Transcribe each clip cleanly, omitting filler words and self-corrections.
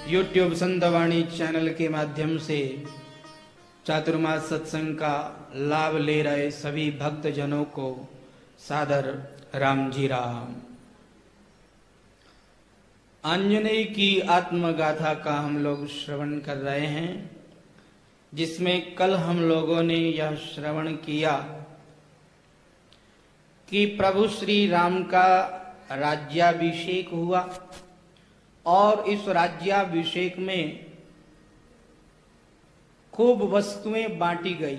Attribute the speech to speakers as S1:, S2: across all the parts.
S1: YouTube संतवाणी channel के माध्यम से चातुर्मास सत्संग का लाभ ले रहे सभी भक्त जनों को सादर राम जी राम। आंजनेय की आत्मगाथा का हम लोग श्रवण कर रहे हैं, जिसमें कल हम लोगों ने यह श्रवण किया कि प्रभु श्री राम का राज्याभिषेक हुआ और इस राज्याभिषेक में खूब वस्तुएं बांटी गई।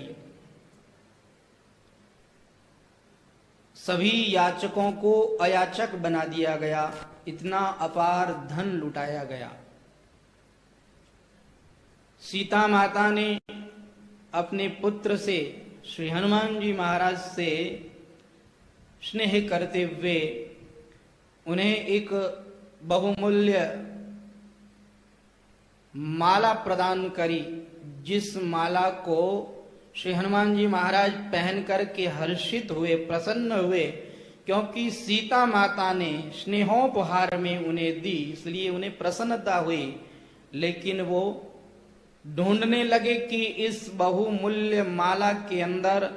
S1: सभी याचकों को अयाचक बना दिया गया, इतना अपार धन लुटाया गया। सीता माता ने अपने पुत्र से श्री हनुमान जी महाराज से स्नेह करते हुए उन्हें एक बहुमूल्य माला प्रदान करी, जिस माला को श्री हनुमान जी महाराज पहन करके हर्षित हुए, प्रसन्न हुए, क्योंकि सीता माता ने स्नेहोपहार में उन्हें दी, इसलिए उन्हें प्रसन्नता हुई। लेकिन वो ढूंढने लगे कि इस बहुमूल्य माला के अंदर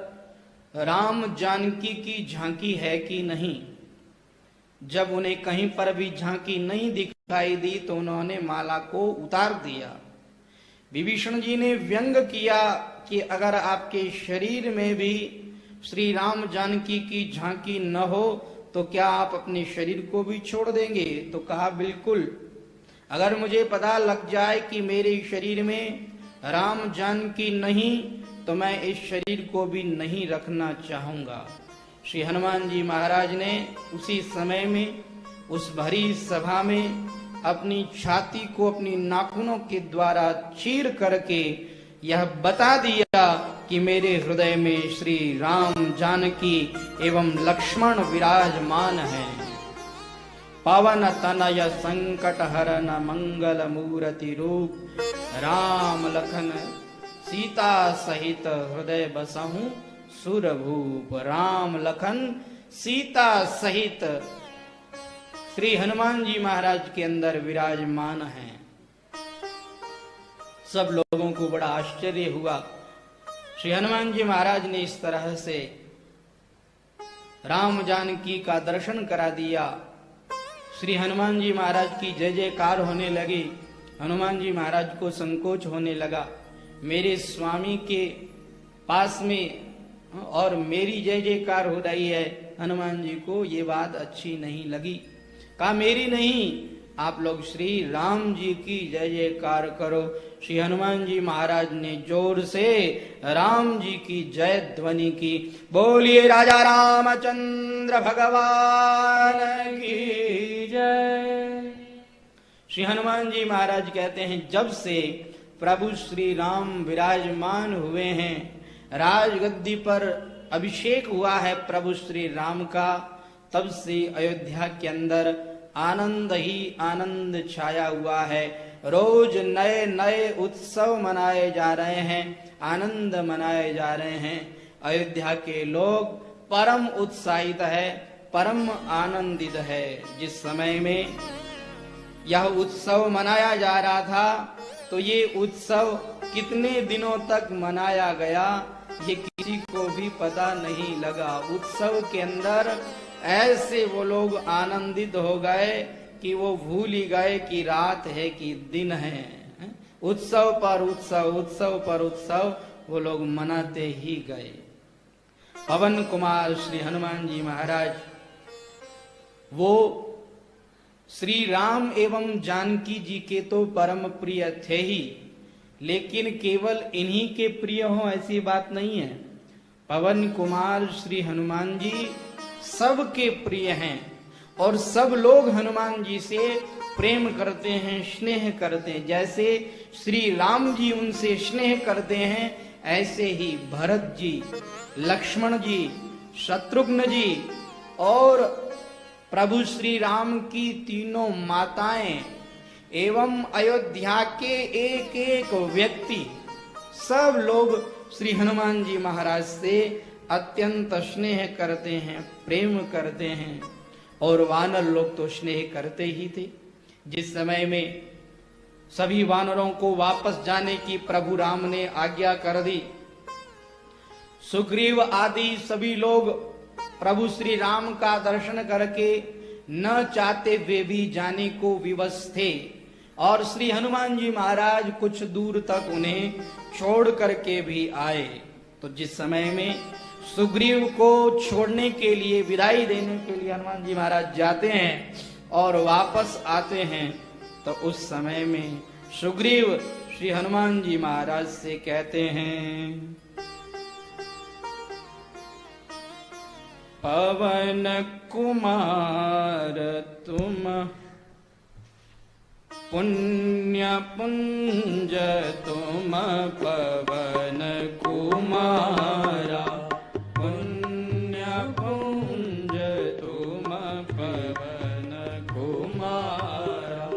S1: राम जानकी की झांकी है कि नहीं। जब उन्हें कहीं पर भी झांकी नहीं दिखाई दी तो उन्होंने माला को उतार दिया। विभीषण जी ने व्यंग किया कि अगर आपके शरीर में भी श्री राम जानकी की झांकी न हो तो क्या आप अपने शरीर को भी छोड़ देंगे? तो कहा बिल्कुल, अगर मुझे पता लग जाए कि मेरे शरीर में राम जानकी नहीं तो मैं इस शरीर को भी नहीं रखना चाहूंगा। श्री हनुमान जी महाराज ने उसी समय में उस भरी सभा में अपनी छाती को अपनी नाखूनों के द्वारा चीर करके यह बता दिया कि मेरे हृदय में श्री राम जानकी एवं लक्ष्मण विराजमान हैं। पवन तनय संकट हरन मंगल मूर्ति रूप, राम लखन सीता सहित हृदय बसहूं सुरभूप। राम लखन सीता सहित श्री हनुमान जी महाराज के अंदर विराजमान हैं। सब लोगों को बड़ा आश्चर्य हुआ। श्री हनुमान जी महाराज ने इस तरह से राम जानकी का दर्शन करा दिया। श्री हनुमान जी महाराज की जय जयकार होने लगी। हनुमान जी महाराज को संकोच होने लगा, मेरे स्वामी के पास में और मेरी जय जयकार हो रही है। हनुमान जी को ये बात अच्छी नहीं लगी। कहा मेरी नहीं, आप लोग श्री राम जी की जय जयकार करो। श्री हनुमान जी महाराज ने जोर से राम जी की जय ध्वनि की। बोलिए राजा रामचंद्र भगवान की जय। श्री हनुमान जी महाराज कहते हैं, जब से प्रभु श्री राम विराजमान हुए हैं, राजगद्दी पर अभिषेक हुआ है प्रभु श्री राम का, तब से अयोध्या के अंदर आनंद ही आनंद छाया हुआ है। रोज नए नए उत्सव मनाए जा रहे हैं, आनंद मनाए जा रहे हैं। अयोध्या के लोग परम उत्साहित है, परम आनंदित है। जिस समय में यह उत्सव मनाया जा रहा था तो ये उत्सव कितने दिनों तक मनाया गया ये किसी को भी पता नहीं लगा। उत्सव के अंदर ऐसे वो लोग आनंदित हो गए कि वो भूल ही गए कि रात है कि दिन है। उत्सव पर उत्सव, उत्सव पर उत्सव वो लोग मनाते ही गए। पवन कुमार श्री हनुमान जी महाराज वो श्री राम एवं जानकी जी के तो परम प्रिय थे ही, लेकिन केवल इन्हीं के प्रिय हो ऐसी बात नहीं है। पवन कुमार श्री हनुमान जी सबके प्रिय हैं और सब लोग हनुमान जी से प्रेम करते हैं, स्नेह करते हैं। जैसे श्री राम जी उनसे स्नेह करते हैं, ऐसे ही भरत जी, लक्ष्मण जी, शत्रुघ्न जी और प्रभु श्री राम की तीनों माताएं एवं अयोध्या के एक एक व्यक्ति, सब लोग श्री हनुमान जी महाराज से अत्यंत स्नेह करते हैं, प्रेम करते हैं। और वानर लोग तो स्नेह करते ही थे। जिस समय में सभी वानरों को वापस जाने की प्रभु राम ने आज्ञा कर दी। सुग्रीव आदि सभी लोग प्रभु श्री राम का दर्शन करके न चाहते हुए भी जाने को विवश थे, और श्री हनुमान जी महाराज कुछ दूर तक उन्हें छोड़ करके भी आए। तो जिस समय में सुग्रीव को छोड़ने के लिए, विदाई देने के लिए हनुमान जी महाराज जाते हैं और वापस आते हैं, तो उस समय में सुग्रीव श्री हनुमान जी महाराज से कहते हैं, पवन कुमार तुम पुण्य पुंज तुम पवन कुमारा, पुण्य पुंज तुम पवन कुमारा,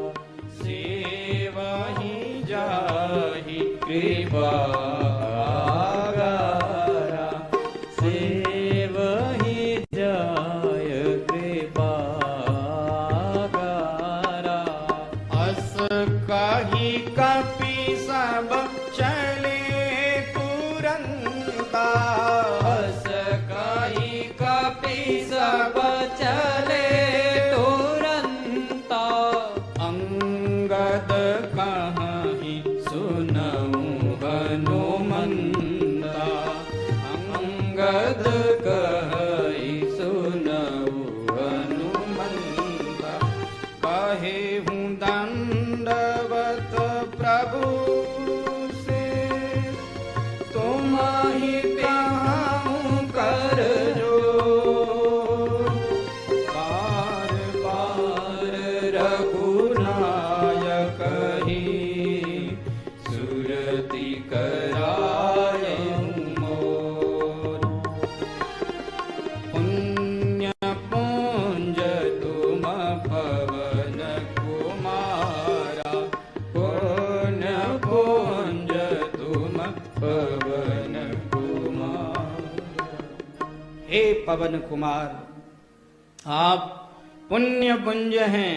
S1: सेवहि जाहि कृपा पवन कुमार, आप पुण्य पुंज हैं,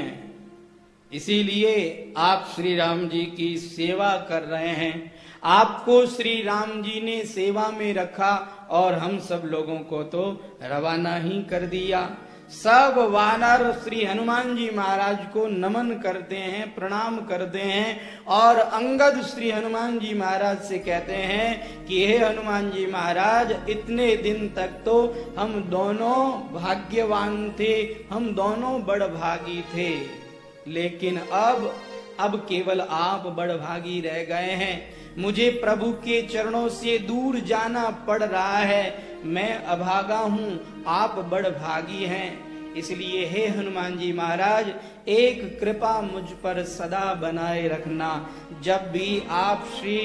S1: इसीलिए आप श्री राम जी की सेवा कर रहे हैं। आपको श्री राम जी ने सेवा में रखा और हम सब लोगों को तो रवाना ही कर दिया। सब वानर श्री हनुमान जी महाराज को नमन करते हैं, प्रणाम करते हैं, और अंगद श्री हनुमान जी महाराज से कहते हैं कि हे हनुमान जी महाराज, इतने दिन तक तो हम दोनों भाग्यवान थे, हम दोनों बड़भागी थे, लेकिन अब केवल आप बड़भागी रह गए हैं। मुझे प्रभु के चरणों से दूर जाना पड़ रहा है, मैं अभागा हूँ, आप बड़भागी हैं। इसलिए हे हनुमान जी महाराज, एक कृपा मुझ पर सदा बनाए रखना। जब भी आप श्री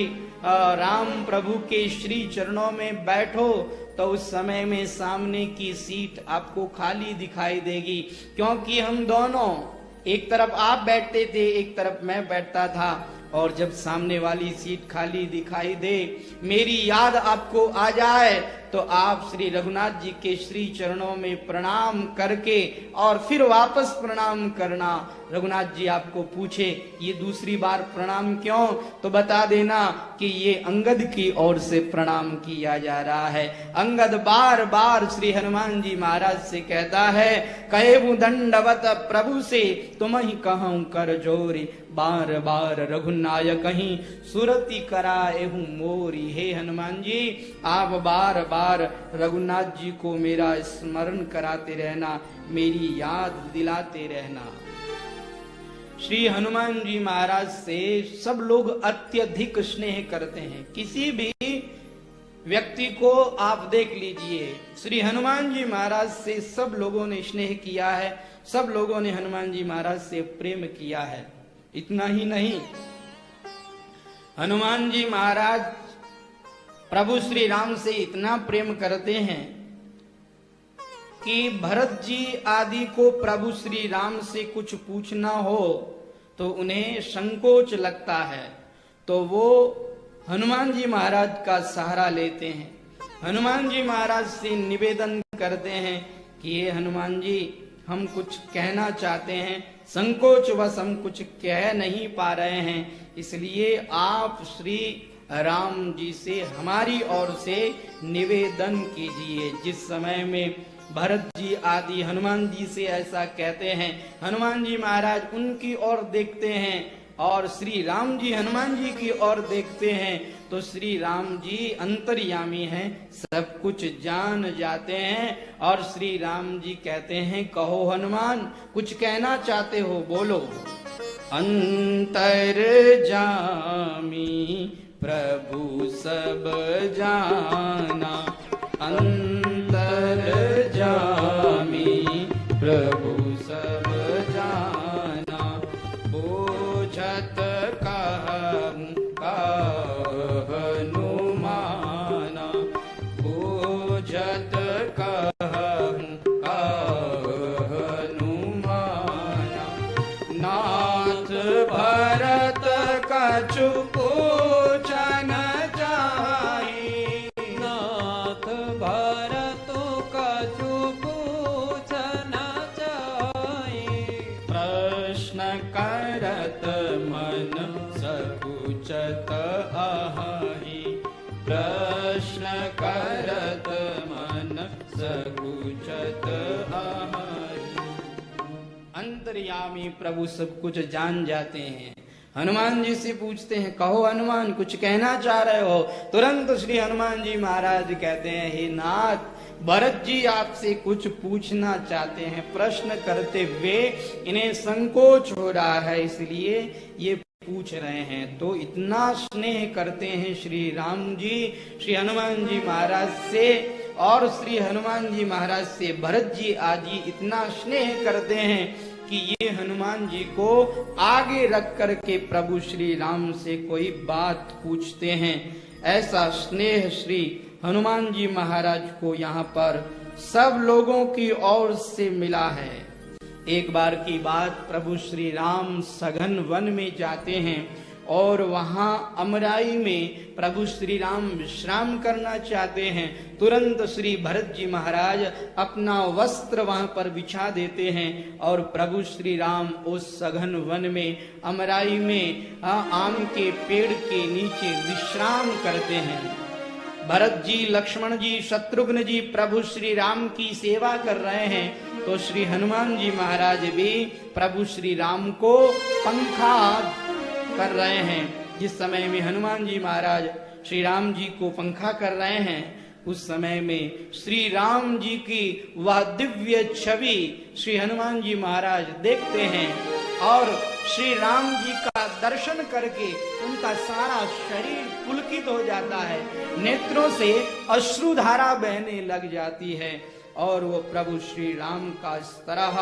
S1: राम प्रभु के श्री चरणों में बैठो तो उस समय में सामने की सीट आपको खाली दिखाई देगी, क्योंकि हम दोनों, एक तरफ आप बैठते थे, एक तरफ मैं बैठता था, और जब सामने वाली सीट खाली दिखाई दे, मेरी याद आपको आ जाए, तो आप श्री रघुनाथ जी के श्री चरणों में प्रणाम करके और फिर वापस प्रणाम करना। रघुनाथ जी आपको पूछे ये दूसरी बार प्रणाम क्यों, तो बता देना कि ये अंगद की ओर से प्रणाम किया जा रहा है। अंगद बार बार श्री हनुमान जी महाराज से कहता है, कहेबु दंडवत प्रभु से तुम ही कहूं कर जोरी, बार बार रघुनायक कहीं सुरति कराएहूं मोरी। हे हनुमान जी, आप बार बार रघुनाथ जी को मेरा स्मरण कराते रहना, मेरी याद दिलाते रहना। श्री हनुमान जी महाराज से सब लोग अत्यधिक स्नेह करते हैं। किसी भी व्यक्ति को आप देख लीजिए, श्री हनुमान जी महाराज से सब लोगों ने स्नेह किया है, सब लोगों ने हनुमान जी महाराज से प्रेम किया है। इतना ही नहीं, हनुमान जी महाराज प्रभु श्री राम से इतना प्रेम करते हैं कि भरत जी आदि को प्रभु श्री राम से कुछ पूछना हो तो उन्हें संकोच लगता है, तो वो हनुमान जी महाराज का सहारा लेते हैं। हनुमान जी महाराज से निवेदन करते हैं कि ये हनुमान जी, हम कुछ कहना चाहते हैं, संकोच वश हम कुछ कह नहीं पा रहे हैं, इसलिए आप श्री राम जी से हमारी ओर से निवेदन कीजिए। जिस समय में भरत जी आदि हनुमान जी से ऐसा कहते हैं, हनुमान जी महाराज उनकी ओर देखते हैं और श्री राम जी हनुमान जी की ओर देखते हैं, तो श्री राम जी अंतर्यामी हैं, सब कुछ जान जाते हैं। और श्री राम जी कहते हैं, कहो हनुमान, कुछ कहना चाहते हो, बोलो। अंतर्यामी प्रभु सब जाना, अंतर्यामी प्रभु सब जाना, बोझत कहूं हनुमाना, बोझत कहूं हनुमाना, नाथ भरत कछु पूछन जाहि,
S2: नाथ भरत कछु पूछन जाहि,
S1: प्रश्न करत मन सकुचत अहि, प्रश्न करत मन सकुचत अहि। अंतर्यामी प्रभु सब कुछ जान जाते हैं। हनुमान जी से पूछते हैं, कहो हनुमान, कुछ कहना चाह रहे हो। तुरंत श्री हनुमान जी महाराज कहते हैं, हे नाथ, भरत जी आपसे कुछ पूछना चाहते हैं, प्रश्न करते हुए इन्हें संकोच हो रहा है, इसलिए ये पूछ रहे हैं। तो इतना स्नेह करते हैं श्री राम जी श्री हनुमान जी महाराज से, और श्री हनुमान जी महाराज से भरत जी आदि इतना स्नेह करते हैं कि ये हनुमान जी को आगे रख करके प्रभु श्री राम से कोई बात पूछते हैं। ऐसा स्नेह श्री हनुमान जी महाराज को यहाँ पर सब लोगों की ओर से मिला है। एक बार की बात, प्रभु श्री राम सघन वन में जाते हैं और वहां अमराई में प्रभु श्री राम विश्राम करना चाहते हैं। तुरंत श्री भरत जी महाराज अपना वस्त्र वहां पर बिछा देते हैं और प्रभु श्री राम उस सघन वन में अमराई में आम के पेड़ के नीचे विश्राम करते हैं। भरत जी, लक्ष्मण जी, शत्रुघ्न जी प्रभु श्री राम की सेवा कर रहे हैं, तो श्री हनुमान जी महाराज भी प्रभु श्री राम को पंखा कर रहे हैं। जिस समय में हनुमान जी महाराज श्री राम जी को पंखा कर रहे हैं, उस समय में श्री राम जी की वह दिव्य छवि श्री हनुमान जी महाराज देखते हैं और श्री राम जी का दर्शन करके उनका सारा शरीर पुलकित हो जाता है, नेत्रों से अश्रुधारा बहने लग जाती है और वो प्रभु श्री राम का इस तरह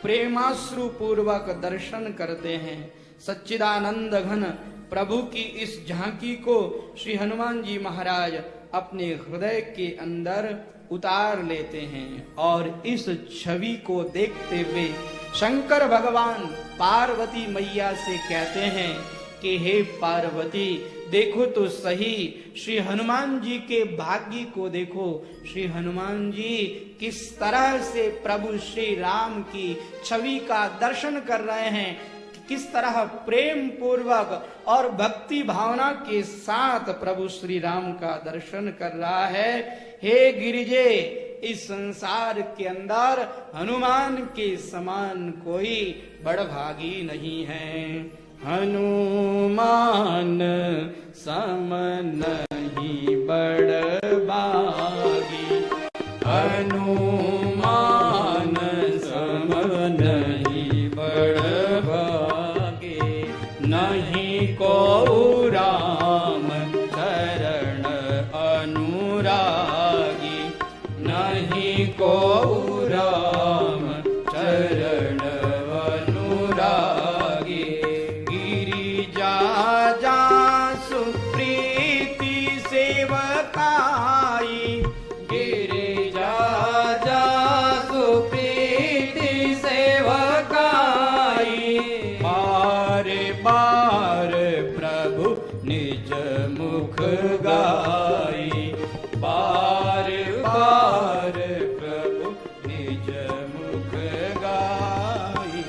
S1: प्रेमाश्रु पूर्वक दर्शन करते हैं। सच्चिदानंद घन प्रभु की इस झांकी को श्री हनुमान जी महाराज अपने हृदय के अंदर उतार लेते हैं और इस छवि को देखते हुए शंकर भगवान पार्वती मैया से कहते हैं कि हे पार्वती, देखो तो सही श्री हनुमान जी के भाग्य को देखो। श्री हनुमान जी किस तरह से प्रभु श्री राम की छवि का दर्शन कर रहे हैं, किस तरह प्रेम पूर्वक और भक्ति भावना के साथ प्रभु श्री राम का दर्शन कर रहा है। हे गिरिजे, इस संसार के अंदर हनुमान के समान कोई बड़भागी नहीं है। हनुमान सम नहीं बड़भागी, हनुमान सम नहीं बड़भागी, नहीं को राम चरण अनुरागी, नहीं को राम चरण अनुरागी। गिरिजा जा सुप्रीति सेवकाई, गिरिजा जा सुप्रीति सेवकाई, बार बार प्रभु निज मुख गाई, बार बार प्रभु निज मुख गाई।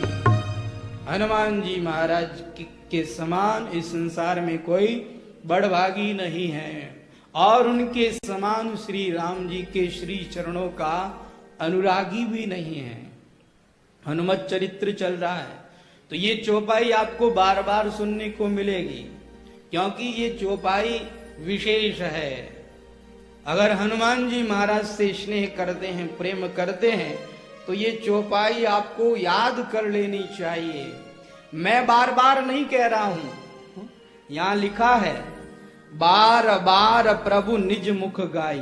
S1: हनुमान जी महाराज के समान इस संसार में कोई बड़भागी नहीं है, और उनके समान श्री राम जी के श्री चरणों का अनुरागी भी नहीं है। हनुमत चरित्र चल रहा है, तो ये चौपाई आपको बार बार सुनने को मिलेगी, क्योंकि ये चौपाई विशेष है। अगर हनुमान जी महाराज से स्नेह करते हैं, प्रेम करते हैं, तो ये चौपाई आपको याद कर लेनी चाहिए। मैं बार बार नहीं कह रहा हूं, यहां लिखा है बार बार प्रभु निज मुख गाई।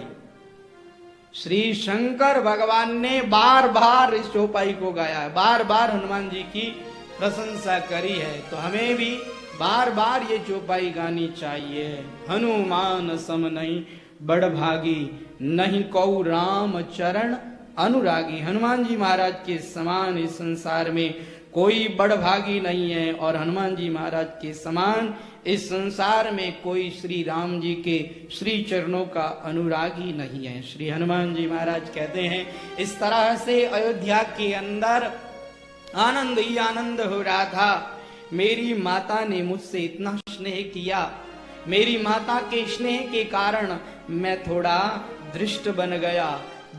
S1: श्री शंकर भगवान ने बार बार इस चौपाई को गाया है, बार बार हनुमान जी की प्रशंसा करी है, तो हमें भी बार बार ये चौपाई गानी चाहिए। हनुमान सम नहीं बड़भागी, नहीं कौ राम चरण अनुरागी। हनुमान जी महाराज के समान इस संसार में कोई बड़भागी नहीं है, और हनुमान जी महाराज के समान इस संसार में कोई श्री राम जी के श्री चरणों का अनुरागी नहीं है। श्री हनुमान जी महाराज कहते हैं, इस तरह से अयोध्या के अंदर आनंद ही आनंद हो रहा था। मेरी माता ने मुझसे इतना स्नेह किया, मेरी माता के स्नेह के कारण मैं थोड़ा दृष्ट बन गया।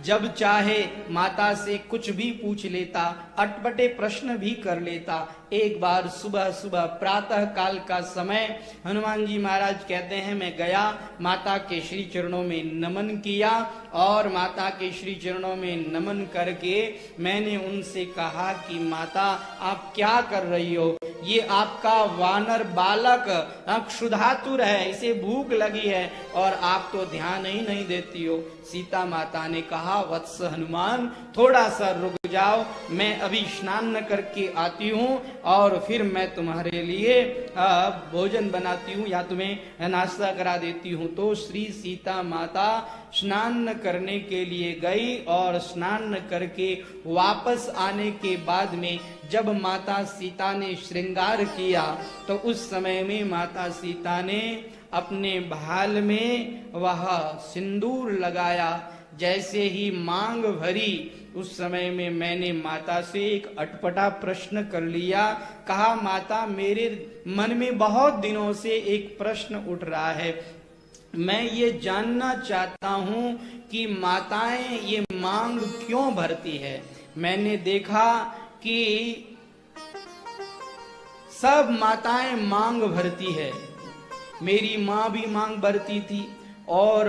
S1: जब चाहे माता से कुछ भी पूछ लेता, अटपटे प्रश्न भी कर लेता। एक बार सुबह सुबह प्रातः काल का समय हनुमान जी महाराज कहते हैं, मैं गया, माता के श्री चरणों में नमन किया, और माता के श्री चरणों में नमन करके मैंने उनसे कहा कि माता आप क्या कर रही हो? ये आपका वानर बालक क्षुधातुर है, इसे भूख लगी है, और आप तो ध्यान ही नहीं देती हो। सीता माता ने कहा, वत्स हनुमान थोड़ा सा रुक जाओ, मैं अभी स्नान करके आती हूँ, और फिर मैं तुम्हारे लिए भोजन बनाती हूँ या तुम्हें नाश्ता करा देती हूँ। तो श्री सीता माता स्नान करने के लिए गई, और स्नान करके वापस आने के बाद में जब माता सीता ने श्रृंगार किया, तो उस समय में माता सीता ने अपने भाल में वह सिंदूर लगाया। जैसे ही मांग भरी, उस समय में मैंने माता से एक अटपटा प्रश्न कर लिया। कहा, माता मेरे मन में बहुत दिनों से एक प्रश्न उठ रहा है, मैं ये जानना चाहता हूं कि माताएं ये मांग क्यों भरती है। मैंने देखा कि सब माताएं मांग भरती है, मेरी माँ भी मांग भरती थी, और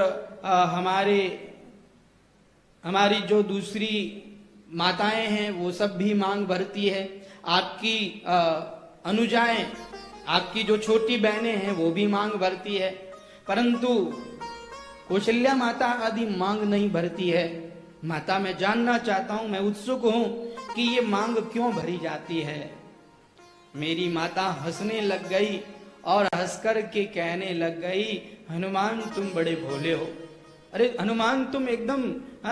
S1: हमारी जो दूसरी माताएं हैं वो सब भी मांग भरती है। आपकी अनुजाएं, आपकी जो छोटी बहनें हैं वो भी मांग भरती है, परंतु कौशल्या माता आदि मांग नहीं भरती है। माता मैं जानना चाहता हूं, मैं उत्सुक हूं कि ये मांग क्यों भरी जाती है। मेरी माता हंसने लग गई और हंसकर के कहने लग गई, हनुमान तुम बड़े भोले हो। अरे हनुमान तुम एकदम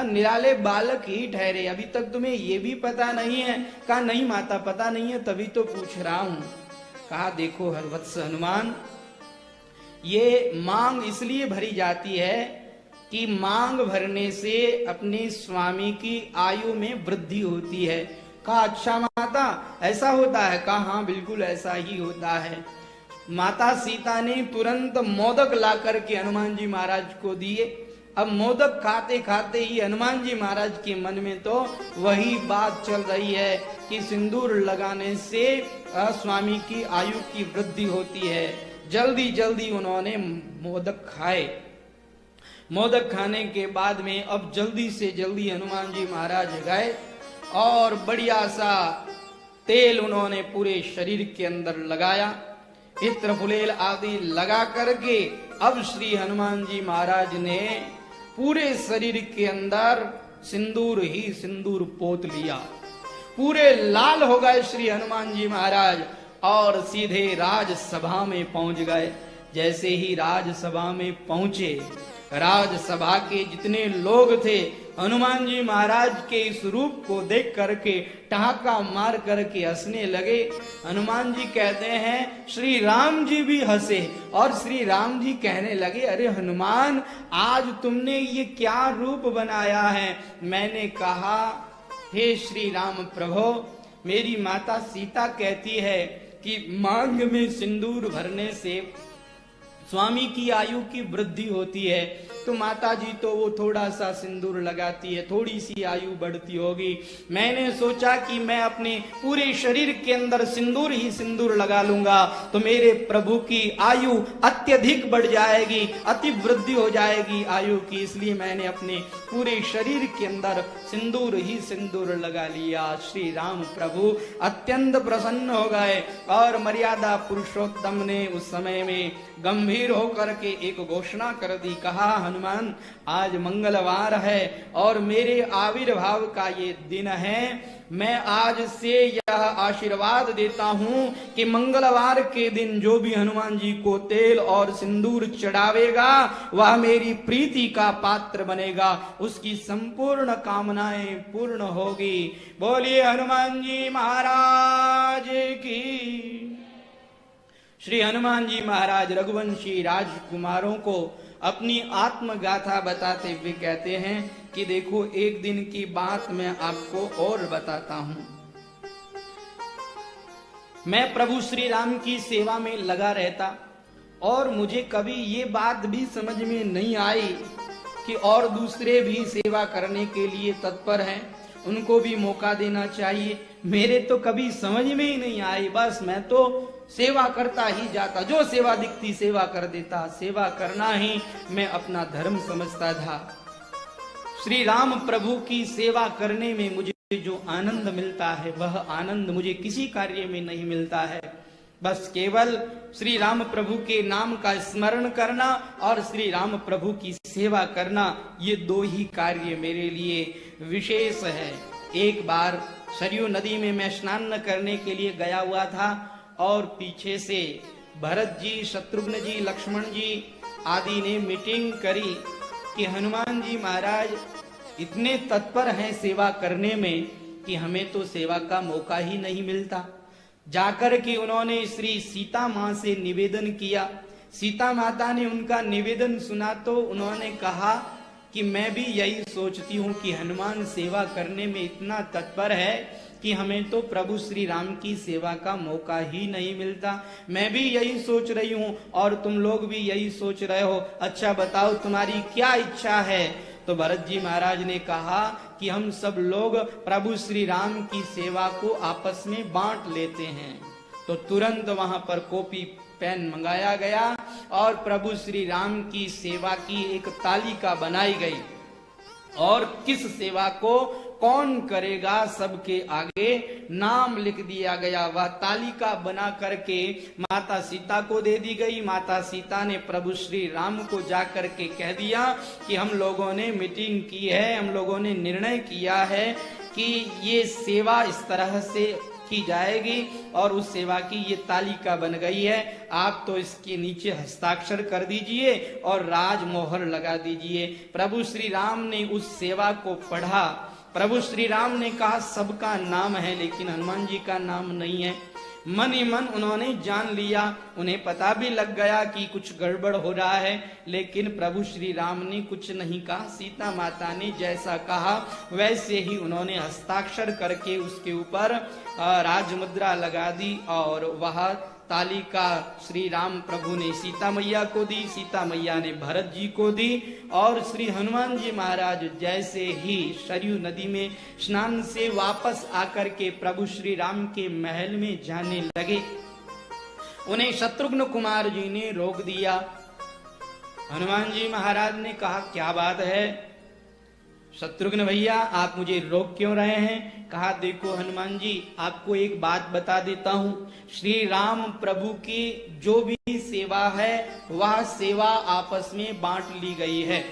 S1: निराले बालक ही ठहरे, अभी तक तुम्हें ये भी पता नहीं है। कहा नहीं माता पता नहीं है, तभी तो पूछ रहा हूं। कहा देखो वत्स हनुमान, ये मांग इसलिए भरी जाती है कि मांग भरने से अपने स्वामी की आयु में वृद्धि होती है। कहा अच्छा माता ऐसा होता है? कहा हाँ बिल्कुल ऐसा ही होता है। माता सीता ने तुरंत मोदक ला करके हनुमान जी महाराज को दिए। अब मोदक खाते खाते ही हनुमान जी महाराज के मन में तो वही बात चल रही है कि सिंदूर लगाने से स्वामी की आयु की वृद्धि होती है। जल्दी जल्दी उन्होंने मोदक खाए। मोदक खाने के बाद में अब जल्दी से जल्दी हनुमान जी महाराज गए और बढ़िया सा तेल उन्होंने पूरे शरीर के अंदर लगाया, इत्र फुलेल आदि लगा करके अब श्री हनुमान जी महाराज ने पूरे शरीर के अंदर सिंदूर ही सिंदूर पोत लिया। पूरे लाल हो गए श्री हनुमान जी महाराज और सीधे राजसभा में पहुंच गए। जैसे ही राजसभा में पहुंचे, राजसभा के जितने लोग थे हनुमान जी महाराज के इस रूप को देख करके ठहाका मार करके हंसने लगे। हनुमान जी कहते हैं श्री राम जी भी हंसे और श्री राम जी कहने लगे, अरे हनुमान आज तुमने ये क्या रूप बनाया है। मैंने कहा हे श्री राम प्रभु, मेरी माता सीता कहती है कि मांग में सिंदूर भरने से स्वामी की आयु की वृद्धि होती है, तो माता जी तो वो थोड़ा सा सिंदूर लगाती है, थोड़ी सी आयु बढ़ती होगी। मैंने सोचा कि मैं अपने पूरे शरीर के अंदर सिंदूर ही सिंदूर लगा लूंगा तो मेरे प्रभु की आयु अत्यधिक बढ़ जाएगी, अति वृद्धि हो जाएगी आयु की, इसलिए मैंने अपने पूरे शरीर के अंदर सिंदूर ही सिंदूर लगा लिया। श्री राम प्रभु अत्यंत प्रसन्न हो गए और मर्यादा पुरुषोत्तम ने उस समय में गंभीर होकर के एक घोषणा कर दी। कहा, हनुमान आज मंगलवार है और मेरे आविर्भाव का ये दिन है, मैं आज से यह आशीर्वाद देता हूं कि मंगलवार के दिन जो भी हनुमान जी को तेल और सिंदूर चढ़ावेगा वह मेरी प्रीति का पात्र बनेगा, उसकी संपूर्ण कामनाएं पूर्ण होगी। बोलिए हनुमान जी महाराज की। श्री हनुमान जी महाराज रघुवंशी राजकुमारों को अपनी आत्मगाथा बताते हुए कहते हैं कि देखो, एक दिन की बात मैं आपको और बताता हूं। मैं प्रभु श्री राम की सेवा में लगा रहता और मुझे कभी ये बात भी समझ में नहीं आई कि और दूसरे भी सेवा करने के लिए तत्पर हैं, उनको भी मौका देना चाहिए। मेरे तो कभी समझ में ही नहीं आई, बस मैं तो सेवा करता ही जाता, जो सेवा दिखती सेवा कर देता, सेवा करना ही मैं अपना धर्म समझता था। श्री राम प्रभु की सेवा करने में मुझे जो आनंद मिलता है वह आनंद मुझे किसी कार्य में नहीं मिलता है। बस केवल श्री राम प्रभु के नाम का स्मरण करना और श्री राम प्रभु की सेवा करना, ये दो ही कार्य मेरे लिए विशेष है। एक बार सरयू नदी में मैं स्नान करने के लिए गया हुआ था और पीछे से भरत जी, शत्रुघ्न जी, लक्ष्मण जी आदि ने मीटिंग करी कि हनुमान जी महाराज इतने तत्पर हैं सेवा करने में कि हमें तो सेवा का मौका ही नहीं मिलता। जाकर के उन्होंने श्री सीता माँ से निवेदन किया। सीता माता ने उनका निवेदन सुना तो उन्होंने कहा कि मैं भी यही सोचती हूँ कि हनुमान सेवा करने में इतना तत्पर है कि हमें तो प्रभु श्री राम की सेवा का मौका ही नहीं मिलता। मैं भी यही सोच रही हूँ और तुम लोग भी यही सोच रहे हो। अच्छा बताओ तुम्हारी क्या इच्छा है? तो भरत जी महाराज ने कहा कि हम सब लोग प्रभु श्री राम की सेवा को आपस में बांट लेते हैं। तो तुरंत वहां पर कॉपी पेन मंगाया गया और प्रभु श्री राम की सेवा की एक तालिका बनाई गई और किस सेवा को कौन करेगा सबके आगे नाम लिख दिया गया। वह तालिका बना करके माता सीता को दे दी गई। माता सीता ने प्रभु श्री राम को जाकर के कह दिया कि हम लोगों ने मीटिंग की है, हम लोगों ने निर्णय किया है कि ये सेवा इस तरह से की जाएगी और उस सेवा की ये तालिका बन गई है। आप तो इसके नीचे हस्ताक्षर कर दीजिए और राजमोहर लगा दीजिए। प्रभु श्री राम ने उस सेवा को पढ़ा। प्रभु श्री राम ने कहा सबका नाम है लेकिन हनुमान जी का नाम नहीं है। मन ही मन उन्होंने जान लिया, उन्हें पता भी लग गया कि कुछ गड़बड़ हो रहा है, लेकिन प्रभु श्री राम ने कुछ नहीं कहा। सीता माता ने जैसा कहा वैसे ही उन्होंने हस्ताक्षर करके उसके ऊपर राजमुद्रा लगा दी और वह तालिका श्री राम प्रभु ने सीता मैया को दी, सीता मैया ने भरत जी को दी और श्री हनुमान जी महाराज जैसे ही सरयू नदी में स्नान से वापस आकर के प्रभु श्री राम के महल में जाने लगे, उन्हें शत्रुघ्न कुमार जी ने रोक दिया। हनुमान जी महाराज ने कहा क्या बात है शत्रुघ्न भैया, आप मुझे रोक क्यों रहे हैं? कहा देखो हनुमान जी, आपको एक बात बता देता हूँ, श्री राम प्रभु की जो भी सेवा है वह सेवा आपस में बांट ली गई है।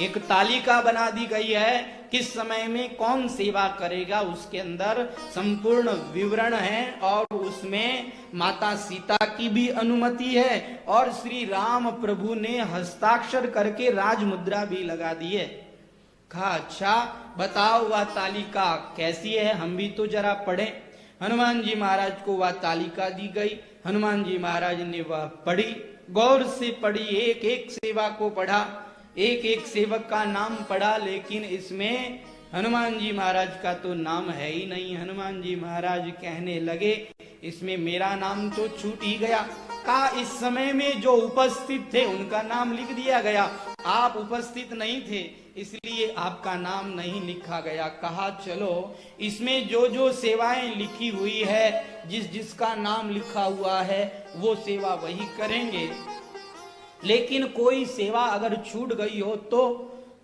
S1: एक तालिका बना दी गई है, किस समय में कौन सेवा करेगा उसके अंदर संपूर्ण विवरण है और उसमें माता सीता की भी अनुमति है और श्री राम प्रभु ने हस्ताक्षर करके राजमुद्रा भी लगा दी है। कहा अच्छा बताओ वह तालिका कैसी है, हम भी तो जरा पढ़ें। हनुमान जी महाराज को वह तालिका दी गई। हनुमान जी महाराज ने वह पढ़ी, गौर से पढ़ी, एक एक सेवा को पढ़ा, एक एक सेवक का नाम पढ़ा, लेकिन इसमें हनुमान जी महाराज का तो नाम है ही नहीं। हनुमान जी महाराज कहने लगे इसमें मेरा नाम तो छूट ही गया। कहा इस समय में जो उपस्थित थे उनका नाम लिख दिया गया, आप उपस्थित नहीं थे इसलिए आपका नाम नहीं लिखा गया। कहा चलो इसमें जो जो सेवाएं लिखी हुई है, जिस जिसका नाम लिखा हुआ है वो सेवा वही करेंगे, लेकिन कोई सेवा अगर छूट गई हो तो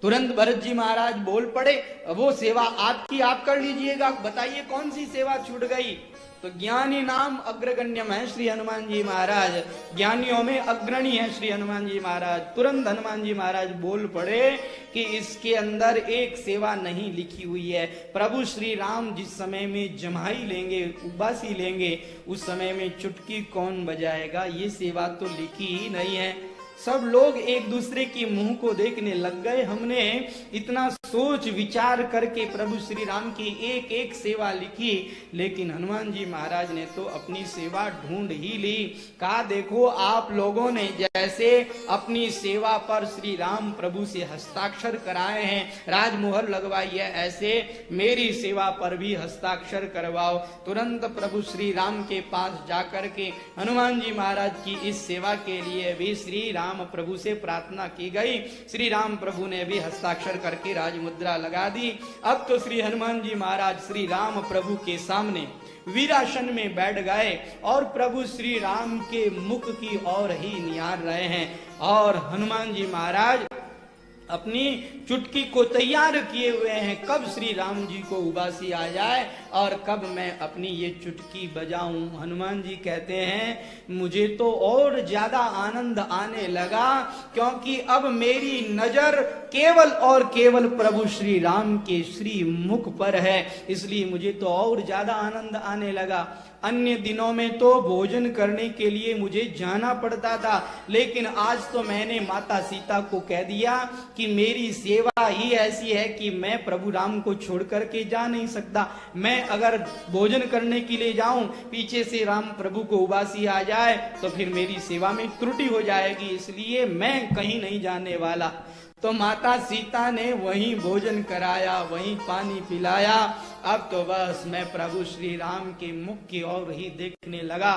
S1: तुरंत भरत जी महाराज बोल पड़े, वो सेवा आपकी आप कर लीजिएगा, बताइए कौन सी सेवा छूट गई। तो ज्ञानी नाम अग्रगण्यम है श्री हनुमान जी महाराज, ज्ञानियों में अग्रणी है श्री हनुमान जी महाराज। तुरंत हनुमान जी महाराज बोल पड़े कि इसके अंदर एक सेवा नहीं लिखी हुई है। प्रभु श्री राम जिस समय में जमाई लेंगे, उबासी लेंगे, उस समय में चुटकी कौन बजाएगा, ये सेवा तो लिखी ही नहीं है। सब लोग एक दूसरे के मुंह को देखने लग गए। हमने इतना सोच विचार करके प्रभु श्री राम की एक एक सेवा लिखी, लेकिन हनुमान जी महाराज ने तो अपनी सेवा ढूंढ ही ली। कहा देखो आप लोगों ने जैसे अपनी सेवा पर श्री राम प्रभु से हस्ताक्षर कराए हैं, राजमोहर लगवाई है, ऐसे मेरी सेवा पर भी हस्ताक्षर करवाओ। तुरंत प्रभु श्री राम के पास जाकर के हनुमान जी महाराज की इस सेवा के लिए भी श्री राम प्रभु से प्रार्थना की गई। श्री राम प्रभु ने भी हस्ताक्षर करके राजमुद्रा लगा दी। अब तो श्री हनुमान जी महाराज श्री राम प्रभु के सामने वीरासन में बैठ गए और प्रभु श्री राम के मुख की ओर ही निहार रहे हैं। और हनुमान जी महाराज अपनी चुटकी को तैयार किए हुए हैं, कब श्री राम जी को उबासी आ जाए और कब मैं अपनी ये चुटकी बजाऊं। हनुमान जी कहते हैं मुझे तो और ज्यादा आनंद आने लगा, क्योंकि अब मेरी नजर केवल और केवल प्रभु श्री राम के श्री मुख पर है, इसलिए मुझे तो और ज्यादा आनंद आने लगा। अन्य दिनों में तो भोजन करने के लिए मुझे जाना पड़ता था, लेकिन आज तो मैंने माता सीता को कह दिया कि मेरी सेवा ही ऐसी है कि मैं प्रभु राम को छोड़ करके जा नहीं सकता। मैं अगर भोजन करने के लिए जाऊं, पीछे से राम प्रभु को उबासी आ जाए तो फिर मेरी सेवा में त्रुटि हो जाएगी, इसलिए मैं कहीं नहीं जाने वाला। तो माता सीता ने वहीं भोजन कराया, वहीं पानी पिलाया। अब तो बस मैं प्रभु श्री राम के मुख की ओर ही देखने लगा।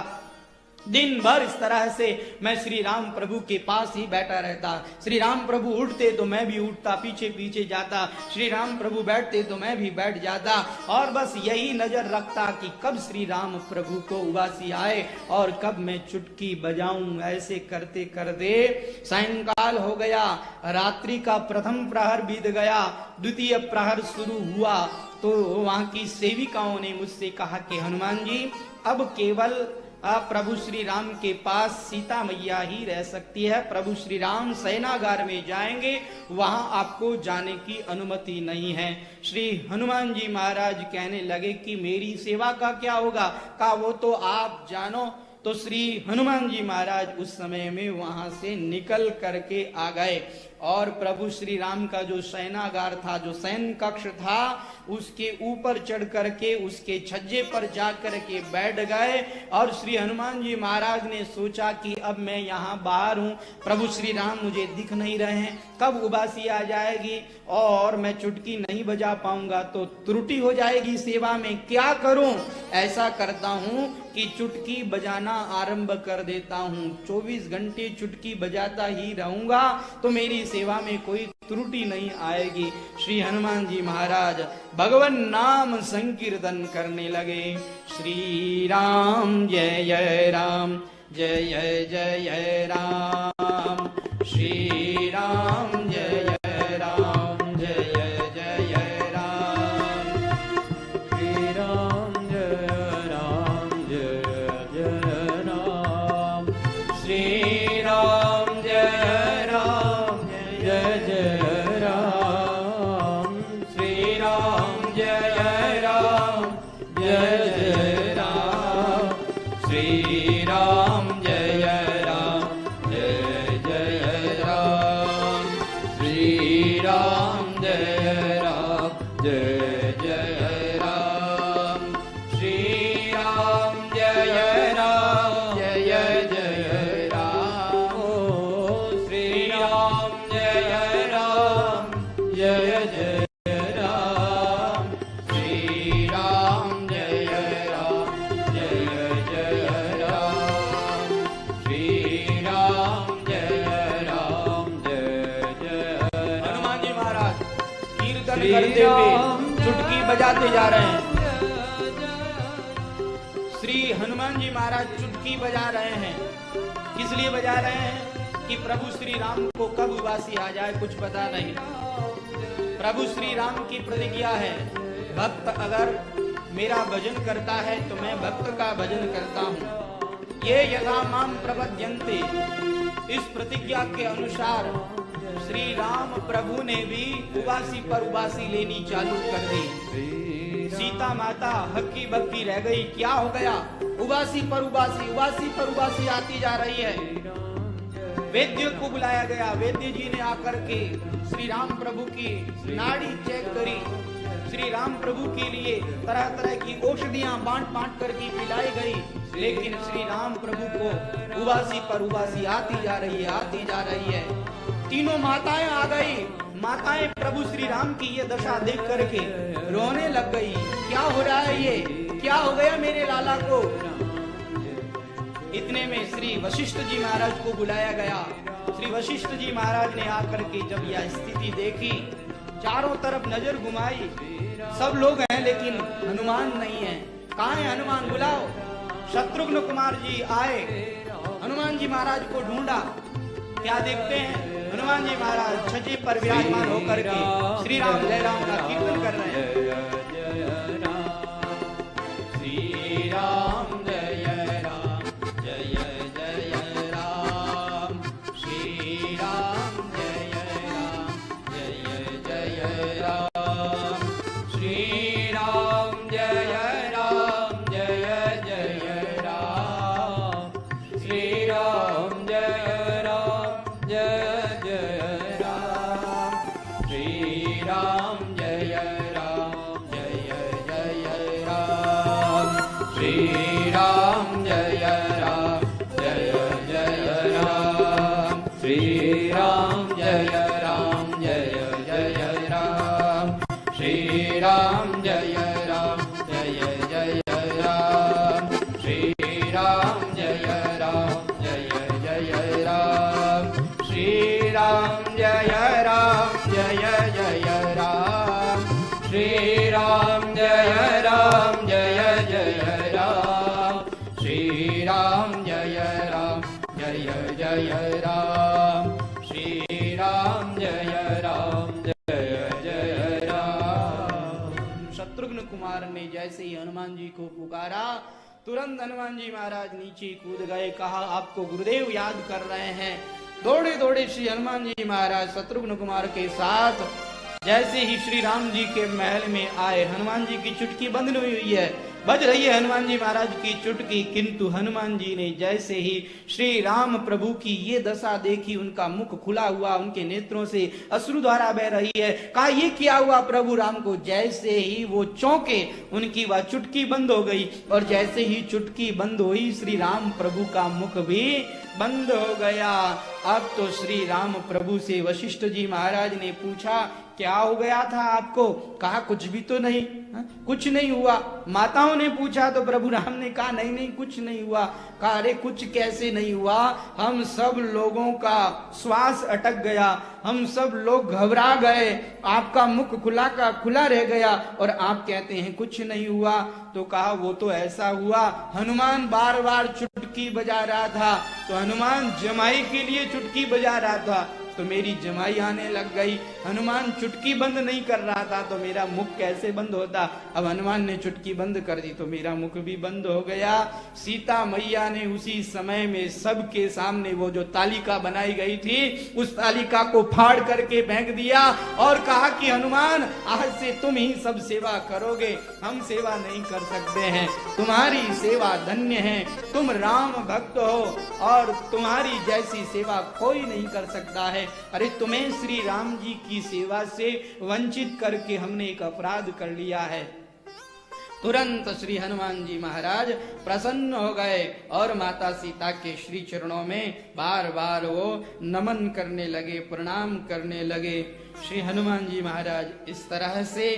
S1: दिन भर इस तरह से मैं श्री राम प्रभु के पास ही बैठा रहता। श्री राम प्रभु उठते तो मैं भी उठता, पीछे पीछे जाता। श्री राम प्रभु बैठते तो मैं भी बैठ जाता, और बस यही नजर रखता कि कब श्री राम प्रभु को उबासी आए और कब मैं चुटकी बजाऊं। ऐसे करते करते सायंकाल हो गया, रात्रि का प्रथम प्रहर बीत गया, द्वितीय प्रहर शुरू हुआ। तो वहां की सेविकाओं ने मुझसे कहा कि हनुमान जी अब केवल प्रभु श्री राम के पास सीता मैया ही रह सकती है, प्रभु श्री राम शयनागार में जाएंगे, वहां आपको जाने की अनुमति नहीं है। श्री हनुमान जी महाराज कहने लगे कि मेरी सेवा का क्या होगा। कहा वो तो आप जानो। तो श्री हनुमान जी महाराज उस समय में वहां से निकल करके आ गए और प्रभु श्री राम का जो शयनागार था, जो शयन कक्ष था, उसके ऊपर चढ़ करके उसके छज्जे पर जा करके बैठ गए। और श्री हनुमान जी महाराज ने सोचा कि अब मैं यहाँ बाहर हूँ, प्रभु श्री राम मुझे दिख नहीं रहे हैं, कब उबासी आ जाएगी और मैं चुटकी नहीं बजा पाऊंगा तो त्रुटि हो जाएगी सेवा में, क्या करूं। ऐसा करता हूं कि चुटकी बजाना आरंभ कर देता हूं, 24 घंटे चुटकी बजाता ही रहूंगा तो मेरी सेवा में कोई त्रुटि नहीं आएगी। श्री हनुमान जी महाराज भगवान नाम संकीर्तन करने लगे। श्री राम जय जय राम, जय जय राम, श्री राम जय जय राम, जय जय राम, श्री राम जय राम, जय जय राम, श्री राम जय राम, जय जय राम, श्री राम जय राम, जय जय राम, श्री राम जय राम, जय जय राम, श्री राम जय राम, जय जय राम, श्री राम जय राम, जय जय राम। कीर्तन करते हुए चुटकी बजाते जा रहे हैं। श्री हनुमान जी महाराज चुटकी बजा रहे हैं। किस लिए बजा रहे हैं कि प्रभु श्री राम को कब उबासी आ जाए कुछ पता नहीं। प्रभु श्री राम की प्रतिज्ञा है, भक्त अगर मेरा भजन करता है तो मैं भक्त का भजन करता हूँ। ये यथा माम प्रपद्यन्ते, इस प्रतिज्ञा के अनुसार श्री राम प्रभु ने भी उबासी पर उबासी लेनी चालू कर दी। सीता माता हक्की बक्की रह गई। क्या हो गया? उबासी पर उबासी, उबासी पर उबासी आती जा रही है। वैद्य को बुलाया गया। वैद्य जी ने आकर के श्री राम प्रभु की नाड़ी चेक करी। श्री राम प्रभु के लिए तरह तरह की औषधियां बांट बांट करके पिलाई गई, लेकिन श्री राम प्रभु को उबासी पर उबासी आती जा रही है, आती जा रही है। तीनों माताएं आ गई। माताएं प्रभु श्री राम की ये दशा देख करके रोने लग गई। क्या हो रहा है ये? क्या हो गया मेरे लाला को? इतने में श्री वशिष्ठ जी महाराज को बुलाया गया। श्री वशिष्ठ जी महाराज ने आकर के जब यह स्थिति देखी, चारों तरफ नजर घुमाई, सब लोग हैं लेकिन हनुमान नहीं है। कहाँ है हनुमान? बुलाओ। शत्रुघ्न कुमार जी आए, हनुमान जी महाराज को ढूंढा। क्या देखते हैं? हनुमान जी महाराज छज्जे पर विराजमान होकर के श्री राम जय राम का कीर्तन कर रहे हैं। श्री राम जय राम जय जय राम, श्री राम जय राम जय जय राम, श्री राम जय राम जय जय राम, श्री राम जय राम जय जय राम, श्री राम जय राम जय जय राम, श्री राम जय राम जय जय राम, श्री राम जय राम जय जय राम, श्री राम जय राम जय जय राम, श्री राम जय राम जय जय राम, श्री राम जय राम जय जय राम, श्री राम जय राम जय जय राम, श्री राम जय राम जय जय राम, श्री राम जय राम जय जय राम। शत्रुघ्न कुमार ने जैसे ही हनुमान जी को पुकारा, तुरंत हनुमान जी महाराज नीचे कूद गए। कहा आपको गुरुदेव याद कर रहे हैं। दौड़े दौड़े श्री हनुमान जी महाराज शत्रुघ्न कुमार के साथ जैसे ही श्री राम जी के महल में आए, हनुमान जी की चुटकी बंद हुई है, बज रही है हनुमान जी महाराज की चुटकी, किंतु हनुमान जी ने जैसे ही श्री राम प्रभु की ये दशा देखी, उनका मुख खुला हुआ, उनके नेत्रों से अश्रुधारा बह रही है। कहा ये क्या हुआ प्रभु राम को? जैसे ही वो चौंके, उनकी वह चुटकी बंद हो गई, और जैसे ही चुटकी बंद हुई, श्री राम प्रभु का मुख भी बंद हो गया। अब तो श्री राम प्रभु से वशिष्ठ जी महाराज ने पूछा क्या हो गया था आपको? कहा कुछ भी तो नहीं, कुछ नहीं हुआ। माताओं ने पूछा तो प्रभु राम ने कहा नहीं नहीं कुछ नहीं हुआ। कहा अरे कुछ कैसे नहीं हुआ? हम सब लोगों का श्वास अटक गया, हम सब लोग घबरा गए, आपका मुख खुला का खुला रह गया और आप कहते हैं कुछ नहीं हुआ। तो कहा वो तो ऐसा हुआ, हनुमान बार बार चुटकी बजा रहा था, तो हनुमान जमाई के लिए चुटकी बजा रहा था तो मेरी जमाई आने लग गई। हनुमान चुटकी बंद नहीं कर रहा था तो मेरा मुख कैसे बंद होता? अब हनुमान ने चुटकी बंद कर दी तो मेरा मुख भी बंद हो गया। सीता मैया ने उसी समय में सबके सामने वो जो तालिका बनाई गई थी, उस तालिका को फाड़ करके फेंक दिया और कहा कि हनुमान आज से तुम ही सब सेवा करोगे, हम सेवा नहीं कर सकते हैं, तुम्हारी सेवा धन्य है, तुम राम भक्त हो और तुम्हारी जैसी सेवा कोई नहीं कर सकता है। अरे तुम्हें श्री राम जी की सेवा से वंचित करके हमने एक अपराध कर लिया है। तुरंत श्री हनुमान जी महाराज प्रसन्न हो गए और माता सीता के श्री चरणों में बार बार वो नमन करने लगे, प्रणाम करने लगे। श्री हनुमान जी महाराज इस तरह से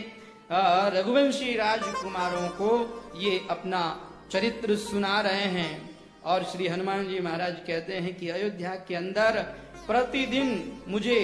S1: रघुवंशी राजकुमारों को ये अपना चरित्र सुना रहे हैं। और श्री हनुमान जी महाराज कहते हैं कि अयोध्या के अंदर प्रतिदिन मुझे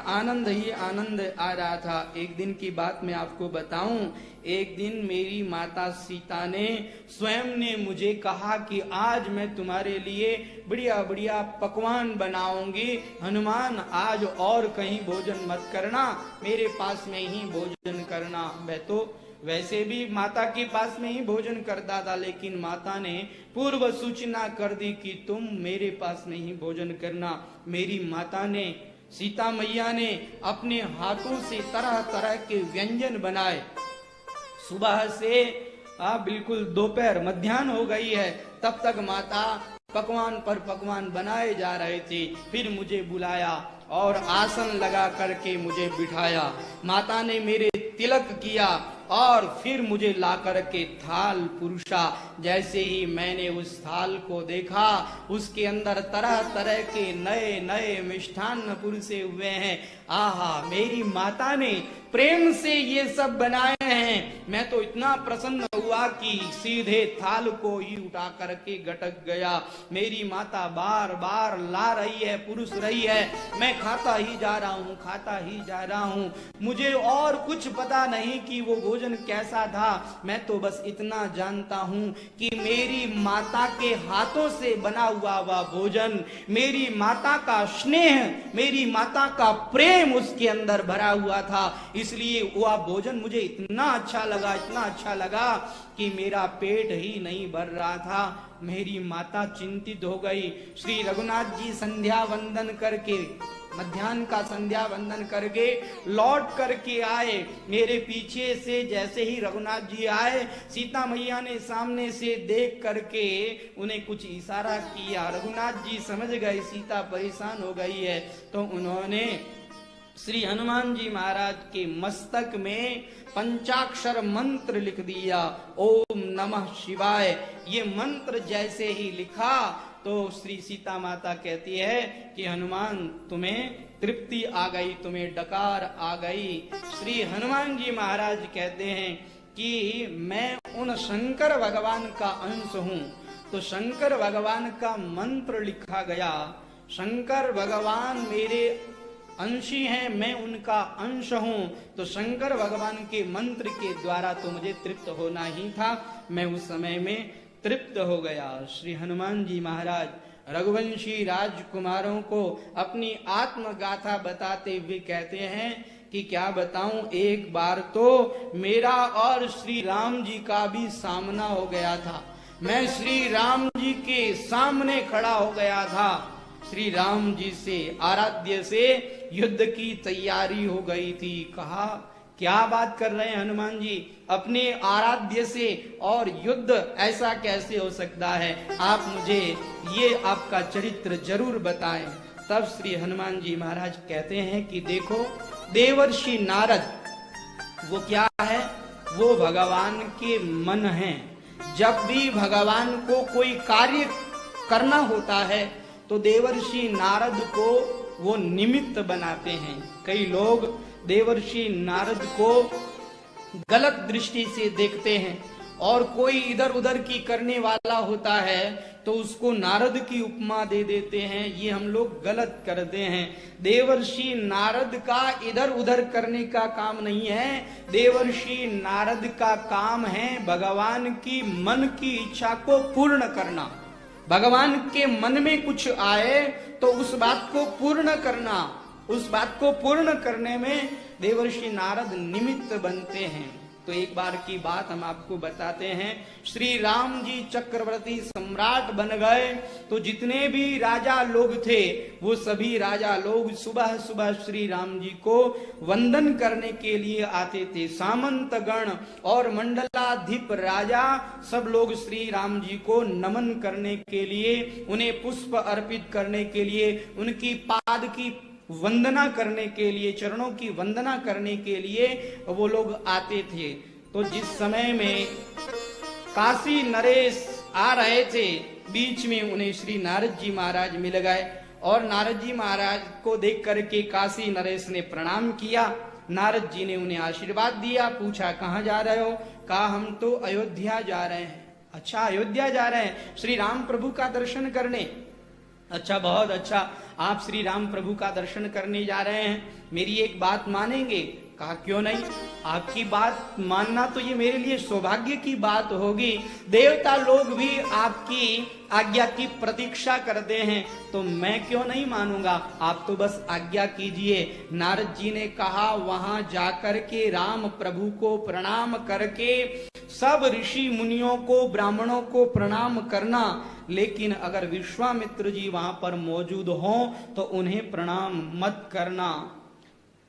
S1: आनंद ही आनंद आ रहा था। एक दिन की बात मैं आपको बताऊं, एक दिन मेरी माता सीता ने स्वयं ने मुझे कहा कि आज मैं तुम्हारे लिए बढ़िया बढ़िया पकवान बनाऊंगी, हनुमान आज और कहीं भोजन मत करना, मेरे पास में ही भोजन करना। मैं तो वैसे भी माता के पास में ही भोजन करता था, लेकिन माता ने पूर्व सूचना कर दी कि तुम मेरे पास में ही भोजन करना। मेरी माता ने, सीता मैया ने अपने हाथों से तरह तरह के व्यंजन बनाए। सुबह से बिल्कुल दोपहर मध्याह्न हो गई है, तब तक माता पकवान पर पकवान बनाए जा रहे थे। फिर मुझे बुलाया और आसन लगा करके मुझे बिठाया। माता ने मेरे तिलक किया और फिर मुझे ला करके थाल पुरुषा। जैसे ही मैंने उस थाल को देखा, उसके अंदर तरह तरह के नए नए मिष्ठान्न पुरुषे हुए हैं। आहा, मेरी माता ने प्रेम से ये सब बनाए हैं। मैं तो इतना प्रसन्न हुआ कि सीधे थाल को ही उठा करके गटक गया। मेरी माता बार बार ला रही है, पुरुष रही है, मैं खाता ही जा रहा हूँ, खाता ही जा रहा हूँ। मुझे और कुछ पता नहीं कि वो भोजन कैसा था। मैं तो बस इतना जानता हूँ कि मेरी माता के हाथों से बना हुआ वह भोजन, मेरी माता का स्नेह, मेरी माता का प्रेम उसके अंदर भरा हुआ था। इसलिए वह भोजन मुझे इतना अच्छा लगा, इतना अच्छा लगा कि मेरा पेट ही नहीं भर रहा था। मेरी माता चिंतित हो गई। श्री रघुनाथ जी संध्या वंदन करके, मध्याह्न का संध्या वंदन करके लौट करके आए। मेरे पीछे से जैसे ही रघुनाथ जी आए, सीता मैया ने सामने से देख करके उन्हें कुछ इशारा किया। रघुनाथ जी समझ गए सीता परेशान हो गई है, तो उन्होंने श्री हनुमान जी महाराज के मस्तक में पंचाक्षर मंत्र लिख दिया, ओम नमः शिवाय। ये मंत्र जैसे ही लिखा तो श्री सीता माता कहती है कि हनुमान तुम्हें तृप्ति आ गई, तुम्हें डकार आ गई। श्री हनुमान जी महाराज कहते हैं कि मैं उन शंकर भगवान का अंश हूं। तो शंकर भगवान का मंत्र लिखा गया। शंकर भगवान मेरे अंशी हैं, मैं उनका अंश हूं। तो शंकर भगवान के मंत्र के द्वारा तो मुझे तृप्त होना ही था। मैं उस समय में तृप्त हो गया। श्री हनुमान जी महाराज रघुवंशी राजकुमारों को अपनी आत्मगाथा बताते हुए कहते हैं कि क्या बताऊं, एक बार तो मेरा और श्री राम जी का भी सामना हो गया था। मैं श्री राम जी के सामने खड़ा हो गया था। श्री राम जी से, आराध्य से युद्ध की तैयारी हो गई थी। कहा क्या बात कर रहे हैं हनुमान जी, अपने आराध्य से और युद्ध, ऐसा कैसे हो सकता है? आप मुझे ये आपका चरित्र जरूर बताएं। तब श्री हनुमान जी महाराज कहते हैं कि देखो, देवर्षि नारद वो क्या है? वो भगवान के मन हैं। जब भी भगवान को कोई कार्य करना होता है तो देवर्षि नारद को वो निमित्त बनाते हैं। कई लोग देवर्षि नारद को गलत दृष्टि से देखते हैं और कोई इधर उधर की करने वाला होता है तो उसको नारद की उपमा दे देते हैं। ये हम लोग गलत करते हैं। देवर्षि नारद का इधर उधर करने का काम नहीं है। देवर्षि नारद का काम है भगवान की मन की इच्छा को पूर्ण करना। भगवान के मन में कुछ आए तो उस बात को पूर्ण करना। उस बात को पूर्ण करने में देवर्षि नारद निमित्त बनते हैं। तो एक बार की बात हम आपको बताते हैं। श्री राम जी चक्रवर्ती सम्राट बन गए तो जितने भी राजा लोग थे वो सभी राजा लोग सुबह सुबह श्री राम जी को वंदन करने के लिए आते थे। सामंत गण और मंडलाधिप राजा सब लोग श्री राम जी को नमन करने के लिए, उन्हें पुष्प अर्पित करने के लिए, उनकी पाद की वंदना करने के लिए, चरणों की वंदना करने के लिए वो लोग आते थे। तो जिस समय में काशी नरेश आ रहे थे, बीच में उन्हें श्री नारद जी महाराज मिल गए और नारद जी महाराज को देख करके काशी नरेश ने प्रणाम किया। नारद जी ने उन्हें आशीर्वाद दिया। पूछा कहाँ जा रहे हो? कहा हम तो अयोध्या जा रहे हैं। अच्छा, अयोध्या जा रहे हैं श्री राम प्रभु का दर्शन करने? अच्छा, बहुत अच्छा, आप श्री राम प्रभु का दर्शन करने जा रहे हैं, मेरी एक बात मानेंगे? कहा क्यों नहीं, आपकी बात मानना तो ये मेरे लिए सौभाग्य की बात होगी। देवता लोग भी आपकी आज्ञा की प्रतीक्षा करते हैं, तो मैं क्यों नहीं मानूंगा, आप तो बस आज्ञा कीजिए। नारद जी ने कहा वहां जाकर के राम प्रभु को प्रणाम करके सब ऋषि मुनियों को, ब्राह्मणों को प्रणाम करना, लेकिन अगर विश्वामित्र जी वहां पर मौजूद हों तो उन्हें प्रणाम मत करना।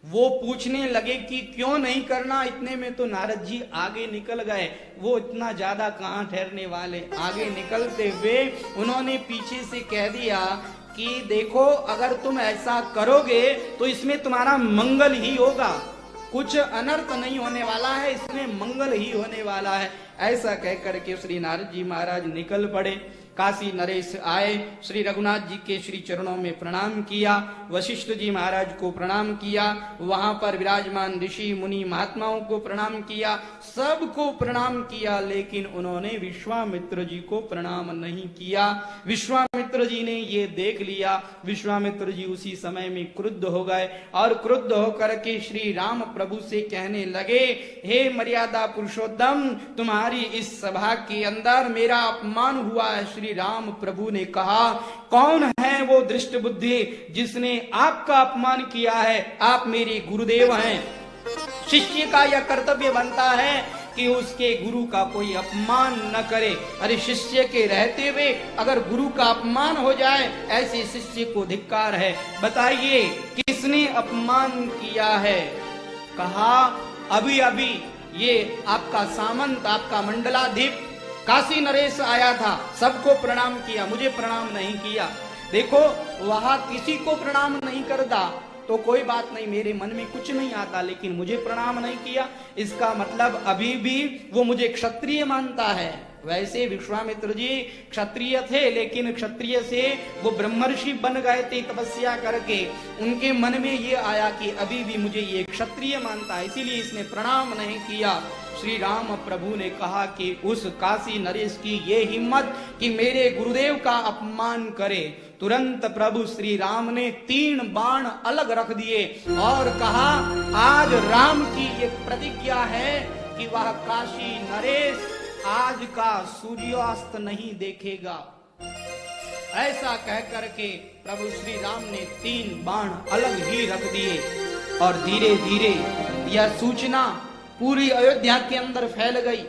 S1: वो पूछने लगे कि क्यों नहीं करना, इतने में तो नारद जी आगे निकल गए। वो इतना ज्यादा कहां ठहरने वाले, आगे निकलते हुए उन्होंने पीछे से कह दिया कि देखो, अगर तुम ऐसा करोगे तो इसमें तुम्हारा मंगल ही होगा, कुछ अनर्थ नहीं होने वाला है, इसमें मंगल ही होने वाला है। ऐसा कह करके श्री नारद जी महाराज निकल पड़े। काशी नरेश आए, श्री रघुनाथ जी के श्री चरणों में प्रणाम किया, वशिष्ठ जी महाराज को प्रणाम किया, वहां पर विराजमान ऋषि मुनि महात्माओं को प्रणाम किया, सबको प्रणाम किया, लेकिन उन्होंने विश्वामित्र जी को प्रणाम नहीं किया। विश्वामित्र जी ने ये देख लिया, विश्वामित्र जी उसी समय में क्रुद्ध हो गए और क्रुद्ध होकर के श्री राम प्रभु से कहने लगे, हे मर्यादा पुरुषोत्तम, तुम्हारी इस सभा के अंदर मेरा अपमान हुआ है। श्री राम प्रभु ने कहा, कौन है वो दृष्ट बुद्धि जिसने आपका अपमान किया है? आप मेरे गुरुदेव हैं, शिष्य का यह कर्तव्य बनता है कि उसके गुरु का कोई अपमान न करे। अरे शिष्य के रहते हुए अगर गुरु का अपमान हो जाए, ऐसे शिष्य को धिक्कार है। बताइए किसने अपमान किया है? कहा, अभी अभी ये आपका सामंत, आपका मंडलाधीप काशी नरेश आया था, सबको प्रणाम किया, मुझे प्रणाम नहीं किया। देखो, वहां किसी को प्रणाम नहीं करता तो कोई बात नहीं, मेरे मन में कुछ नहीं आता, लेकिन मुझे प्रणाम नहीं किया, इसका मतलब अभी भी वो मुझे क्षत्रिय मानता है। वैसे विश्वामित्र जी क्षत्रिय थे, लेकिन क्षत्रिय से वो ब्रह्मर्षि बन गए थे तपस्या करके। उनके मन में ये आया कि अभी भी मुझे ये क्षत्रिय मानता है, इसीलिए इसने प्रणाम नहीं किया। श्री राम प्रभु ने कहा कि उस काशी नरेश की ये हिम्मत कि मेरे गुरुदेव का अपमान करे। तुरंत प्रभु श्री राम ने 3 बाण अलग रख दिए और कहा, आज राम की ये प्रतिज्ञा है कि वह काशी नरेश आज का सूर्यास्त नहीं देखेगा। ऐसा कह करके प्रभु श्री राम ने 3 बाण अलग ही रख दिए और धीरे धीरे यह सूचना पूरी अयोध्या के अंदर फैल गई।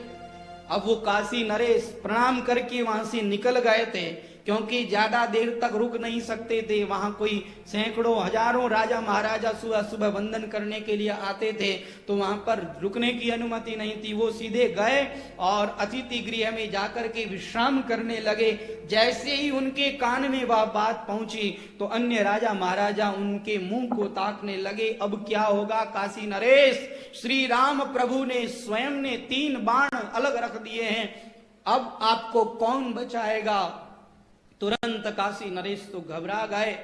S1: अब वो काशी नरेश प्रणाम करके वहां से निकल गए थे, क्योंकि ज्यादा देर तक रुक नहीं सकते थे। वहां कोई सैकड़ों हजारों राजा महाराजा सुबह सुबह वंदन करने के लिए आते थे, तो वहां पर रुकने की अनुमति नहीं थी। वो सीधे गए और अतिथि गृह में जाकर के विश्राम करने लगे। जैसे ही उनके कान में वह बात पहुंची तो अन्य राजा महाराजा उनके मुंह को ताकने लगे। अब क्या होगा काशी नरेश? श्री राम प्रभु ने स्वयं ने 3 बाण अलग रख दिए हैं, अब आपको कौन बचाएगा? तुरंत काशी नरेश तो घबरा गए।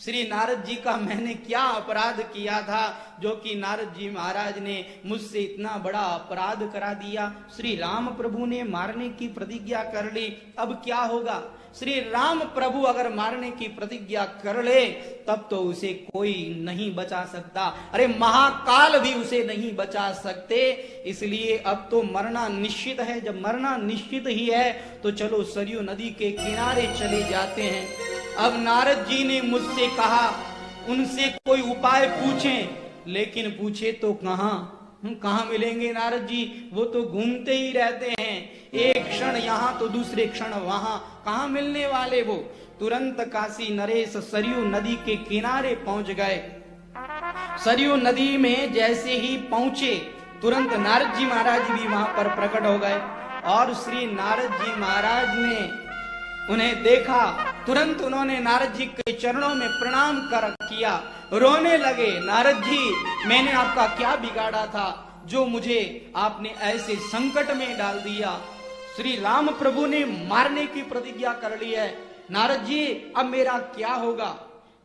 S1: श्री नारद जी का मैंने क्या अपराध किया था जो कि नारद जी महाराज ने मुझसे इतना बड़ा अपराध करा दिया? श्री राम प्रभु ने मारने की प्रतिज्ञा कर ली, अब क्या होगा? श्री राम प्रभु अगर मारने की प्रतिज्ञा कर ले तब तो उसे कोई नहीं बचा सकता। अरे महाकाल भी उसे नहीं बचा सकते। इसलिए अब तो मरना निश्चित है। जब मरना निश्चित ही है तो चलो सरयू नदी के किनारे चले जाते हैं। अब नारद जी ने मुझसे कहा उनसे कोई उपाय पूछें, लेकिन पूछे तो कहाँ मिलेंगे नारद जी? वो तो घूमते ही रहते हैं, एक क्षण यहाँ तो दूसरे क्षण वहां, कहाँ मिलने वाले वो? तुरंत काशी नरेश सरयू नदी के किनारे पहुंच गए। सरयू नदी में जैसे ही पहुंचे तुरंत नारद जी महाराज भी वहां पर प्रकट हो गए और श्री नारद जी महाराज ने उन्हें देखा। तुरंत उन्होंने नारद जी के चरणों में प्रणाम कर किया, रोने लगे। नारद जी, मैंने आपका क्या बिगाड़ा था जो मुझे आपने ऐसे संकट में डाल दिया? श्री राम प्रभु ने मारने की प्रतिज्ञा कर ली है। नारद जी, अब मेरा क्या होगा?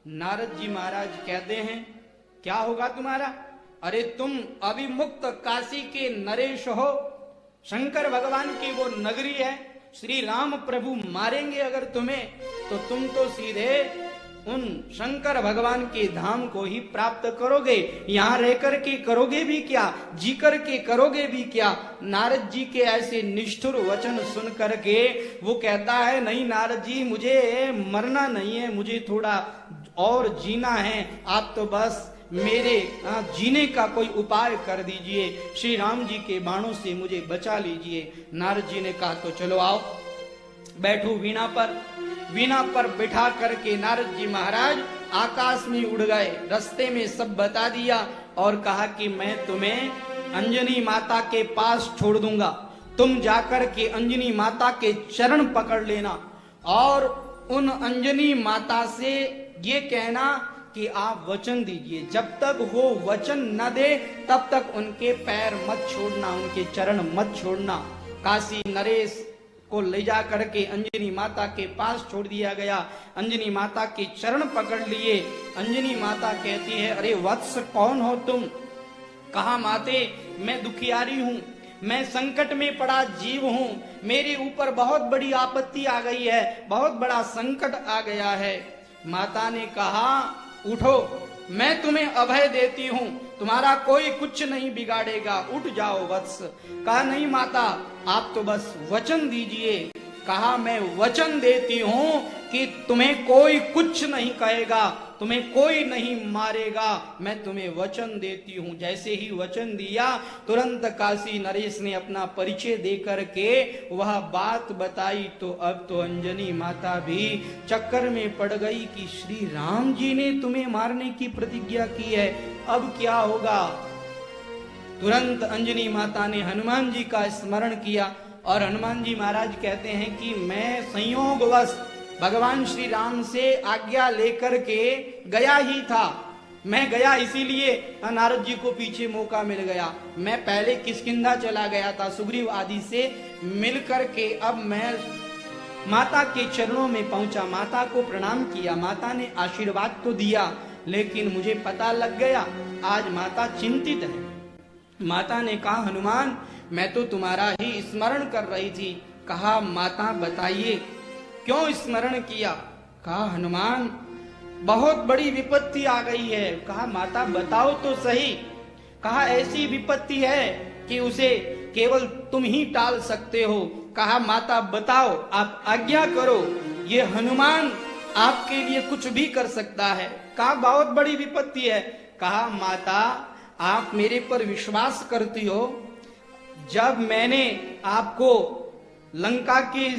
S1: नारद जी महाराज कहते हैं, क्या होगा तुम्हारा? अरे तुम अभिमुक्त काशी के नरेश हो, शंकर भगवान की वो नगरी है, श्री राम प्रभु मारेंगे अगर तुम्हें, तो तुम तो सीधे उन शंकर भगवान के धाम को ही प्राप्त करोगे। यहां रहकर के करोगे भी क्या, जी कर के करोगे भी क्या। नारद जी के ऐसे निष्ठुर वचन सुन करके वो कहता है, नहीं नारद जी, मुझे मरना नहीं है, मुझे थोड़ा और जीना है। आप तो बस मेरे जीने का कोई उपाय कर दीजिए, श्री राम जी के बाणों से मुझे बचा लीजिए। नारद जी ने कहा तो चलो आओ, बैठो वीणा पर। वीणा पर बिठा करके नारद जी महाराज आकाश में उड़ गए, रास्ते में सब बता दिया और कहा कि मैं तुम्हें अंजनी माता के पास छोड़ दूंगा, तुम जाकर के अंजनी माता के चरण पकड़ लेना और उन अंजनी माता से ये कहना कि आप वचन दीजिए, जब तक वो वचन न दे तब तक उनके पैर मत छोड़ना, उनके चरण मत छोड़ना। काशी नरेश को ले जा करके अंजनी माता के पास छोड़ दिया गया। अंजनी माता के चरण पकड़ लिए। अंजनी माता कहती है, अरे वत्स कौन हो तुम? कहा माते, मैं दुखियारी हूँ, मैं संकट में पड़ा जीव हूँ, मेरे ऊपर बहुत बड़ी आपत्ति आ गई है, बहुत बड़ा संकट आ गया है। माता ने कहा, उठो, मैं तुम्हें अभय देती हूँ, तुम्हारा कोई कुछ नहीं बिगाड़ेगा, उठ जाओ वत्स। कहा नहीं माता, आप तो बस वचन दीजिए। कहा मैं वचन देती हूँ कि तुम्हें कोई कुछ नहीं कहेगा, तुम्हें कोई नहीं मारेगा, मैं तुम्हें वचन देती हूँ। जैसे ही वचन दिया तुरंत काशी नरेश ने अपना परिचय दे करके वह बात बताई। तो अब तो अंजनी माता भी चक्कर में पड़ गई कि श्री राम जी ने तुम्हें मारने की प्रतिज्ञा की है, अब क्या होगा। तुरंत अंजनी माता ने हनुमान जी का स्मरण किया और हनुमान जी महाराज कहते हैं कि मैं संयोगवश भगवान श्री राम से आज्ञा लेकर के गया ही था। मैं गया इसीलिए नारद जी को पीछे मौका मिल गया। मैं पहले किष्किंधा चला गया था सुग्रीव आदि से मिल करके, अब मैं माता के चरणों में पहुंचा, माता को प्रणाम किया, माता ने आशीर्वाद तो दिया, लेकिन मुझे पता लग गया आज माता चिंतित है। माता ने कहा, हनुमान मैं तो तुम्हारा ही स्मरण कर रही थी। कहा माता बताइए क्यों स्मरण किया। कहा हनुमान बहुत बड़ी विपत्ति आ गई है। कहा माता बताओ तो सही। कहा ऐसी विपत्ति है कि उसे केवल तुम ही टाल सकते हो। कहा माता बताओ, आप आज्ञा करो, ये हनुमान आपके लिए कुछ भी कर सकता है। कहा बहुत बड़ी विपत्ति है। कहा माता आप मेरे पर विश्वास करती हो, जब मैंने आपको लंका के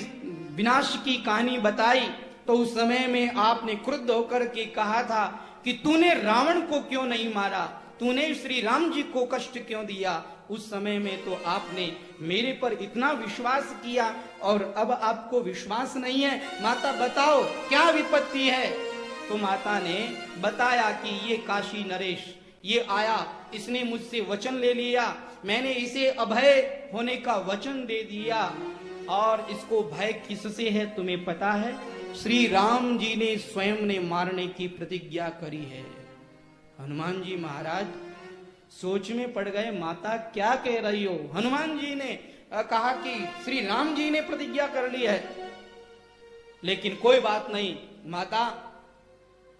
S1: विनाश की कहानी बताई तो उस समय में आपने क्रुद्ध होकर के कहा था कि तूने रावण को क्यों नहीं मारा, तूने श्री राम जी को कष्ट क्यों दिया। उस समय में तो आपने मेरे पर इतना विश्वास किया और अब आपको विश्वास नहीं है। माता बताओ क्या विपत्ति है। तो माता ने बताया कि ये काशी नरेश ये आया, इसने मुझसे वचन ले लिया, मैंने इसे अभय होने का वचन दे दिया और इसको भय किससे है तुम्हें पता है? श्री राम जी ने स्वयं ने मारने की प्रतिज्ञा करी है। हनुमान जी महाराज सोच में पड़ गए, माता क्या कह रही हो। हनुमान जी ने कहा कि श्री राम जी ने प्रतिज्ञा कर ली है, लेकिन कोई बात नहीं माता,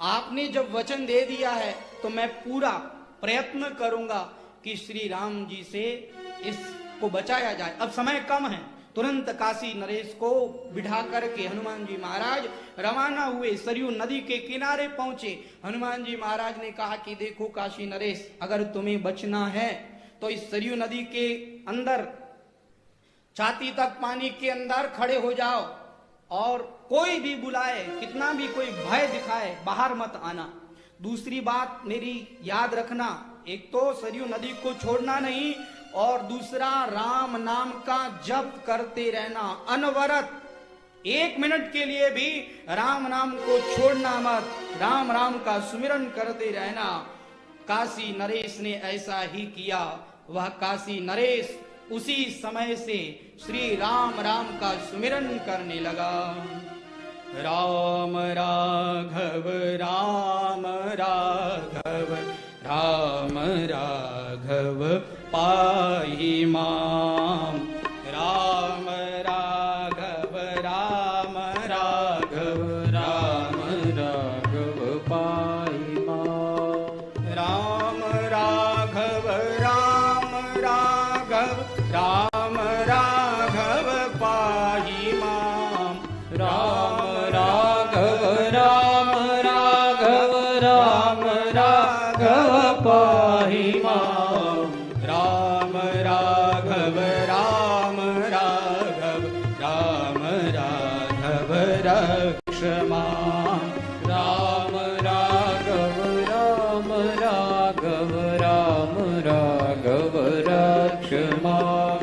S1: आपने जब वचन दे दिया है तो मैं पूरा प्रयत्न करूंगा कि श्री राम जी से इसको बचाया जाए। अब समय कम है। तुरंत काशी नरेश को बिठा करके हनुमान जी महाराज रवाना हुए, सरयू नदी के किनारे पहुंचे। हनुमान जी महाराज ने कहा कि देखो काशी नरेश, अगर तुम्हें बचना है तो इस सरयू नदी के अंदर छाती तक पानी के अंदर खड़े हो जाओ और कोई भी बुलाए, कितना भी कोई भय दिखाए, बाहर मत आना। दूसरी बात मेरी याद रखना, एक तो सरयू नदी को छोड़ना नहीं और दूसरा राम नाम का जप करते रहना अनवरत। 1 मिनट के लिए भी राम नाम को छोड़ना मत, राम राम का सुमिरन करते रहना। काशी नरेश ने ऐसा ही किया। वह काशी नरेश उसी समय से श्री राम राम का सुमिरन करने लगा। राम राघव राम राघव राम राघव पाहि माम, राम राघव पाहि मां। राम राघव राम राघव राम राघव रक्ष मां।
S2: राम राघव राम राघव राम राघव रक्ष मां।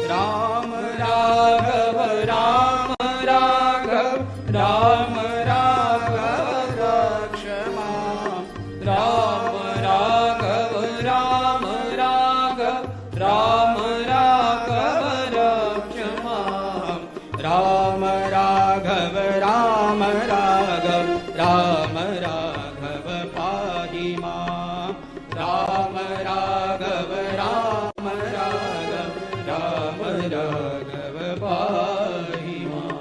S1: राम राघव राम राघव राम राघव रक्ष मां।
S2: राम राघव राम राघव राम राघव रक्ष मां।
S1: राम राघव राम राघव राम राघव पाहि मां। राम राघव राम राघव राम राघव पाहि मां।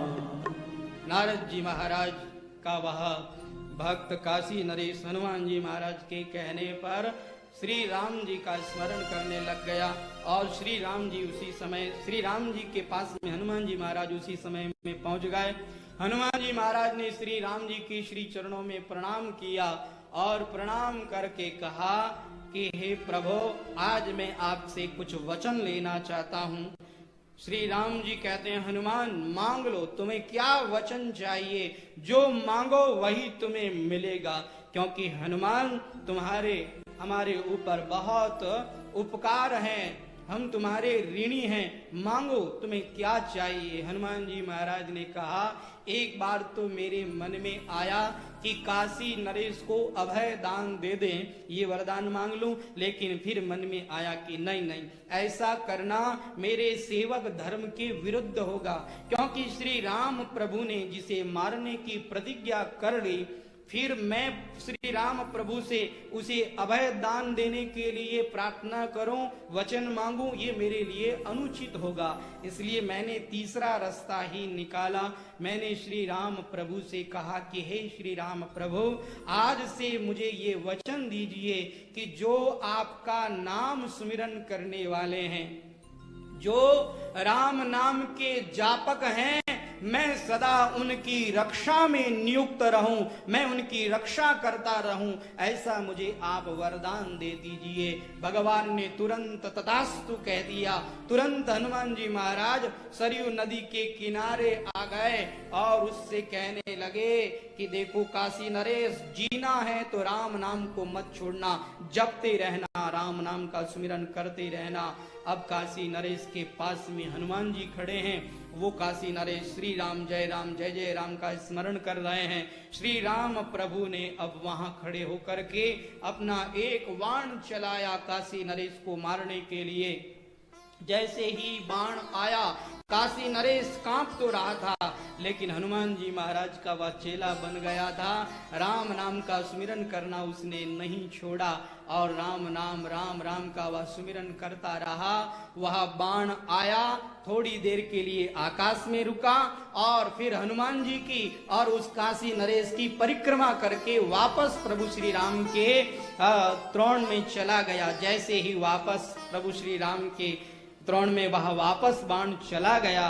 S1: नारद जी महाराज का वह भक्त काशी नरेश हनुमान जी महाराज के कहने पर श्री राम जी का स्मरण करने लग गया और श्री राम जी उसी समय श्री राम जी के पास में हनुमान जी महाराज उसी समय में पहुंच गए। हनुमान जी महाराज ने श्री राम जी की श्री चरणों में प्रणाम किया और प्रणाम करके कहा कि हे प्रभु, आज मैं आपसे कुछ वचन लेना चाहता हूँ। श्री राम जी कहते हैं, हनुमान मांग लो, तुम्हें क्या वचन चाहिए, जो मांगो वही तुम्हें मिलेगा, क्योंकि हनुमान तुम्हारे हमारे ऊपर बहुत उपकार हैं, हम तुम्हारे ऋणी हैं, मांगो तुम्हें क्या चाहिए। हनुमान जी महाराज ने कहा, एक बार तो मेरे मन में आया कि काशी नरेश को अभय दान दे दें, ये वरदान मांग लूं, लेकिन फिर मन में आया कि नहीं नहीं, ऐसा करना मेरे सेवक धर्म के विरुद्ध होगा, क्योंकि श्री राम प्रभु ने जिसे मारने की प्रतिज्ञा कर ली, फिर मैं श्री राम प्रभु से उसे अभय दान देने के लिए प्रार्थना करूं, वचन मांगूं, ये मेरे लिए अनुचित होगा। इसलिए मैंने तीसरा रास्ता ही निकाला। मैंने श्री राम प्रभु से कहा कि हे श्री राम प्रभु, आज से मुझे ये वचन दीजिए कि जो आपका नाम सुमिरन करने वाले हैं, जो राम नाम के जापक हैं, मैं सदा उनकी रक्षा में नियुक्त रहूं, मैं उनकी रक्षा करता रहूं, ऐसा मुझे आप वरदान दे दीजिए। भगवान ने तुरंत तथास्तु कह दिया। तुरंत हनुमान जी महाराज सरयू नदी के किनारे आ गए और उससे कहने लगे कि देखो काशी नरेश, जीना है तो राम नाम को मत छोड़ना, जपते रहना, राम नाम का सुमिरन करते रहना। अब काशी नरेश के पास में हनुमान जी खड़े हैं, वो काशी नरेश श्री राम जय जय राम का स्मरण कर रहे हैं। श्री राम प्रभु ने अब वहां खड़े होकर के अपना एक बाण चलाया काशी नरेश को मारने के लिए। जैसे ही बाण आया, काशी नरेश कांप तो रहा था, लेकिन हनुमान जी महाराज का वह चेला बन गया था। राम नाम का सुमिरन करना उसने नहीं छोड़ा और राम राम का वह सुमिरन करता रहा। वह बाण आया, थोड़ी देर के लिए आकाश में रुका और फिर हनुमान जी की और उस काशी नरेश की परिक्रमा करके वापस प्रभु श्री राम के त्रोण में चला गया। जैसे ही वापस प्रभु श्री राम के त्रोण में वह वापस बाण चला गया,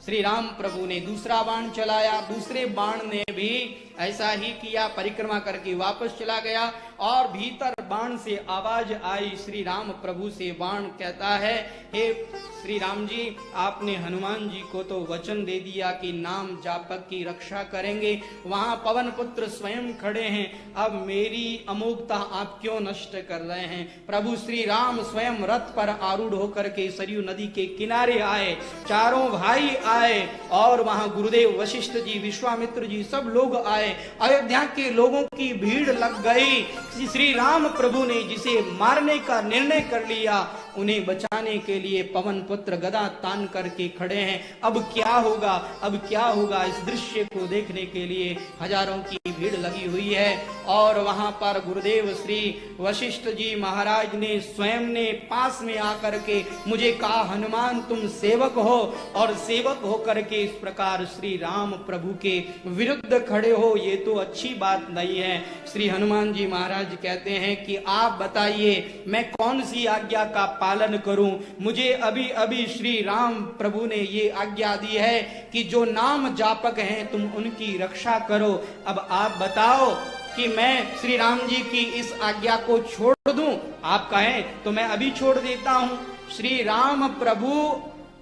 S1: श्री राम प्रभु ने दूसरा बाण चलाया, दूसरे बाण ने भी ऐसा ही किया, परिक्रमा करके वापस चला गया और भीतर बाण से आवाज आई। श्री राम प्रभु से बाण कहता है, हे श्री राम जी, आपने हनुमान जी को तो वचन दे दिया कि नाम जापक की रक्षा करेंगे, वहां पवन पुत्र स्वयं खड़े हैं, अब मेरी अमोघता आप क्यों नष्ट कर रहे हैं। प्रभु श्री राम स्वयं रथ पर आरूढ़ होकर के सरयू नदी के किनारे आए, चारों भाई आए और वहां गुरुदेव वशिष्ठ जी, विश्वामित्र जी सब लोग आए। अयोध्या के लोगों की भीड़ लग गई। श्री राम प्रभु ने जिसे मारने का निर्णय कर लिया, उन्हें बचाने के लिए पवन पुत्र गदा तान करके खड़े हैं। अब क्या होगा, अब क्या होगा, इस दृश्य को देखने के लिए हजारों की भीड़ लगी हुई है। और वहां पर गुरुदेव श्री वशिष्ठ जी महाराज ने स्वयं ने पास में आकर के मुझे कहा, हनुमान तुम सेवक हो और सेवक होकर के इस प्रकार श्री राम प्रभु के विरुद्ध खड़े हो, ये तो अच्छी बात नहीं है। श्री हनुमान जी महाराज कहते हैं कि आप बताइए मैं कौन सी आज्ञा का पालन करूं। मुझे अभी अभी श्री राम प्रभु ने ये आज्ञा दी है कि जो नाम जापक हैं तुम उनकी रक्षा करो। अब आप बताओ कि मैं श्री राम जी की इस आज्ञा को छोड़ दूं? आप कहें तो मैं अभी छोड़ देता हूं। श्री राम प्रभु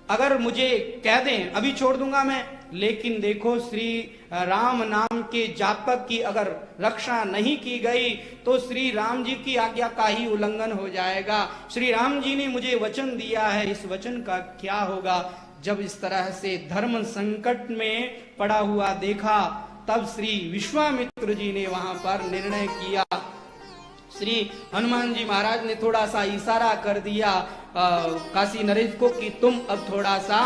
S1: अगर मुझे कह दें अभी छोड़ दूंगा मैं, लेकिन देखो श्री राम नाम के जापक की अगर रक्षा नहीं की गई तो श्री राम जी की आज्ञा का ही उल्लंघन हो जाएगा। श्री राम जी ने मुझे वचन दिया है, इस वचन का क्या होगा? जब इस तरह से धर्म संकट में पड़ा हुआ देखा, तब श्री विश्वामित्र जी ने वहां पर निर्णय किया। श्री हनुमान जी महाराज ने थोड़ा सा इशारा कर दिया काशी नरेश को कि तुम अब थोड़ा सा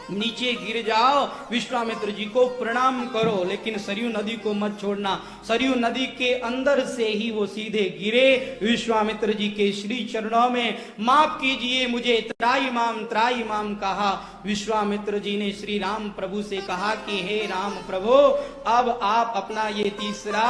S1: नीचे गिर जाओ, विश्वामित्र जी को प्रणाम करो, लेकिन सरयू नदी को मत छोड़ना। सरयू नदी के अंदर से ही वो सीधे गिरे विश्वामित्र जी के श्री चरणों में। माफ कीजिए मुझे, त्राई माम कहा। विश्वामित्र जी ने श्री राम प्रभु से कहा कि हे राम प्रभु, अब आप अपना ये तीसरा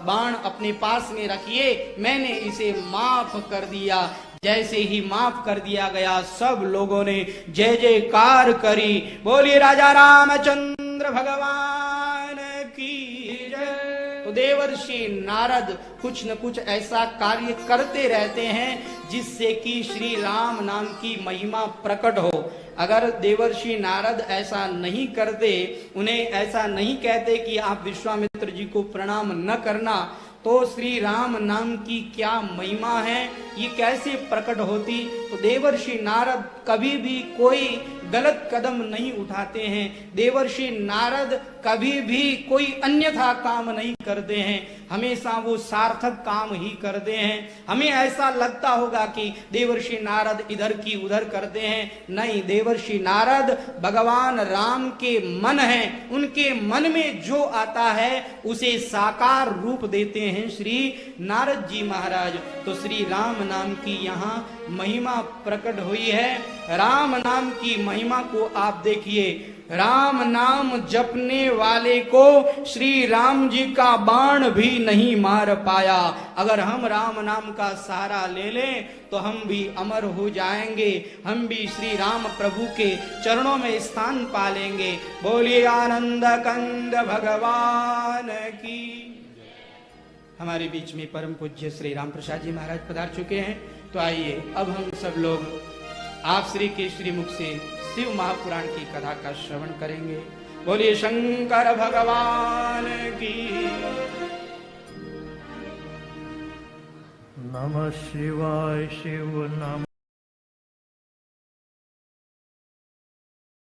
S1: बाण अपने पास में रखिए, मैंने इसे माफ कर दिया। जैसे ही माफ कर दिया गया, सब लोगों ने जय जयकार करी। बोलिए राजा रामचंद्र भगवान की जय। तो देवर्षि नारद कुछ न कुछ ऐसा कार्य करते रहते हैं जिससे कि श्री राम नाम की महिमा प्रकट हो। अगर देवर्षि नारद ऐसा नहीं करते, उन्हें ऐसा नहीं कहते कि आप विश्वामित्र जी को प्रणाम न करना, तो श्री राम नाम की क्या महिमा है, ये कैसे प्रकट होती? तो देवर्षि नारद कभी भी कोई गलत कदम नहीं उठाते हैं। देवर्षि नारद कभी भी कोई अन्यथा काम नहीं करते हैं, हमेशा वो सार्थक काम ही करते हैं। हमें ऐसा लगता होगा कि देवर्षि नारद इधर की उधर करते हैं, नहीं, देवर्षि नारद भगवान राम के मन है, उनके मन में जो आता है उसे साकार रूप देते हैं श्री नारद जी महाराज। तो श्री राम नाम की यहाँ महिमा प्रकट हुई है। राम नाम की महिमा को आप देखिए, राम नाम जपने वाले को श्री राम जी का बाण भी नहीं मार पाया। अगर हम राम नाम का सहारा ले लें तो हम भी अमर हो जाएंगे, हम भी श्री राम प्रभु के चरणों में स्थान पा लेंगे। बोलिए आनंद कंद भगवान की। हमारे बीच में परम पूज्य श्री राम प्रसाद जी महाराज पधार चुके हैं। तो आइए अब हम सब लोग आप श्री के श्री मुख से शिव महापुराण की कथा का श्रवण करेंगे। बोलिए शंकर भगवान की।
S3: नमः शिवाय। शिव नाम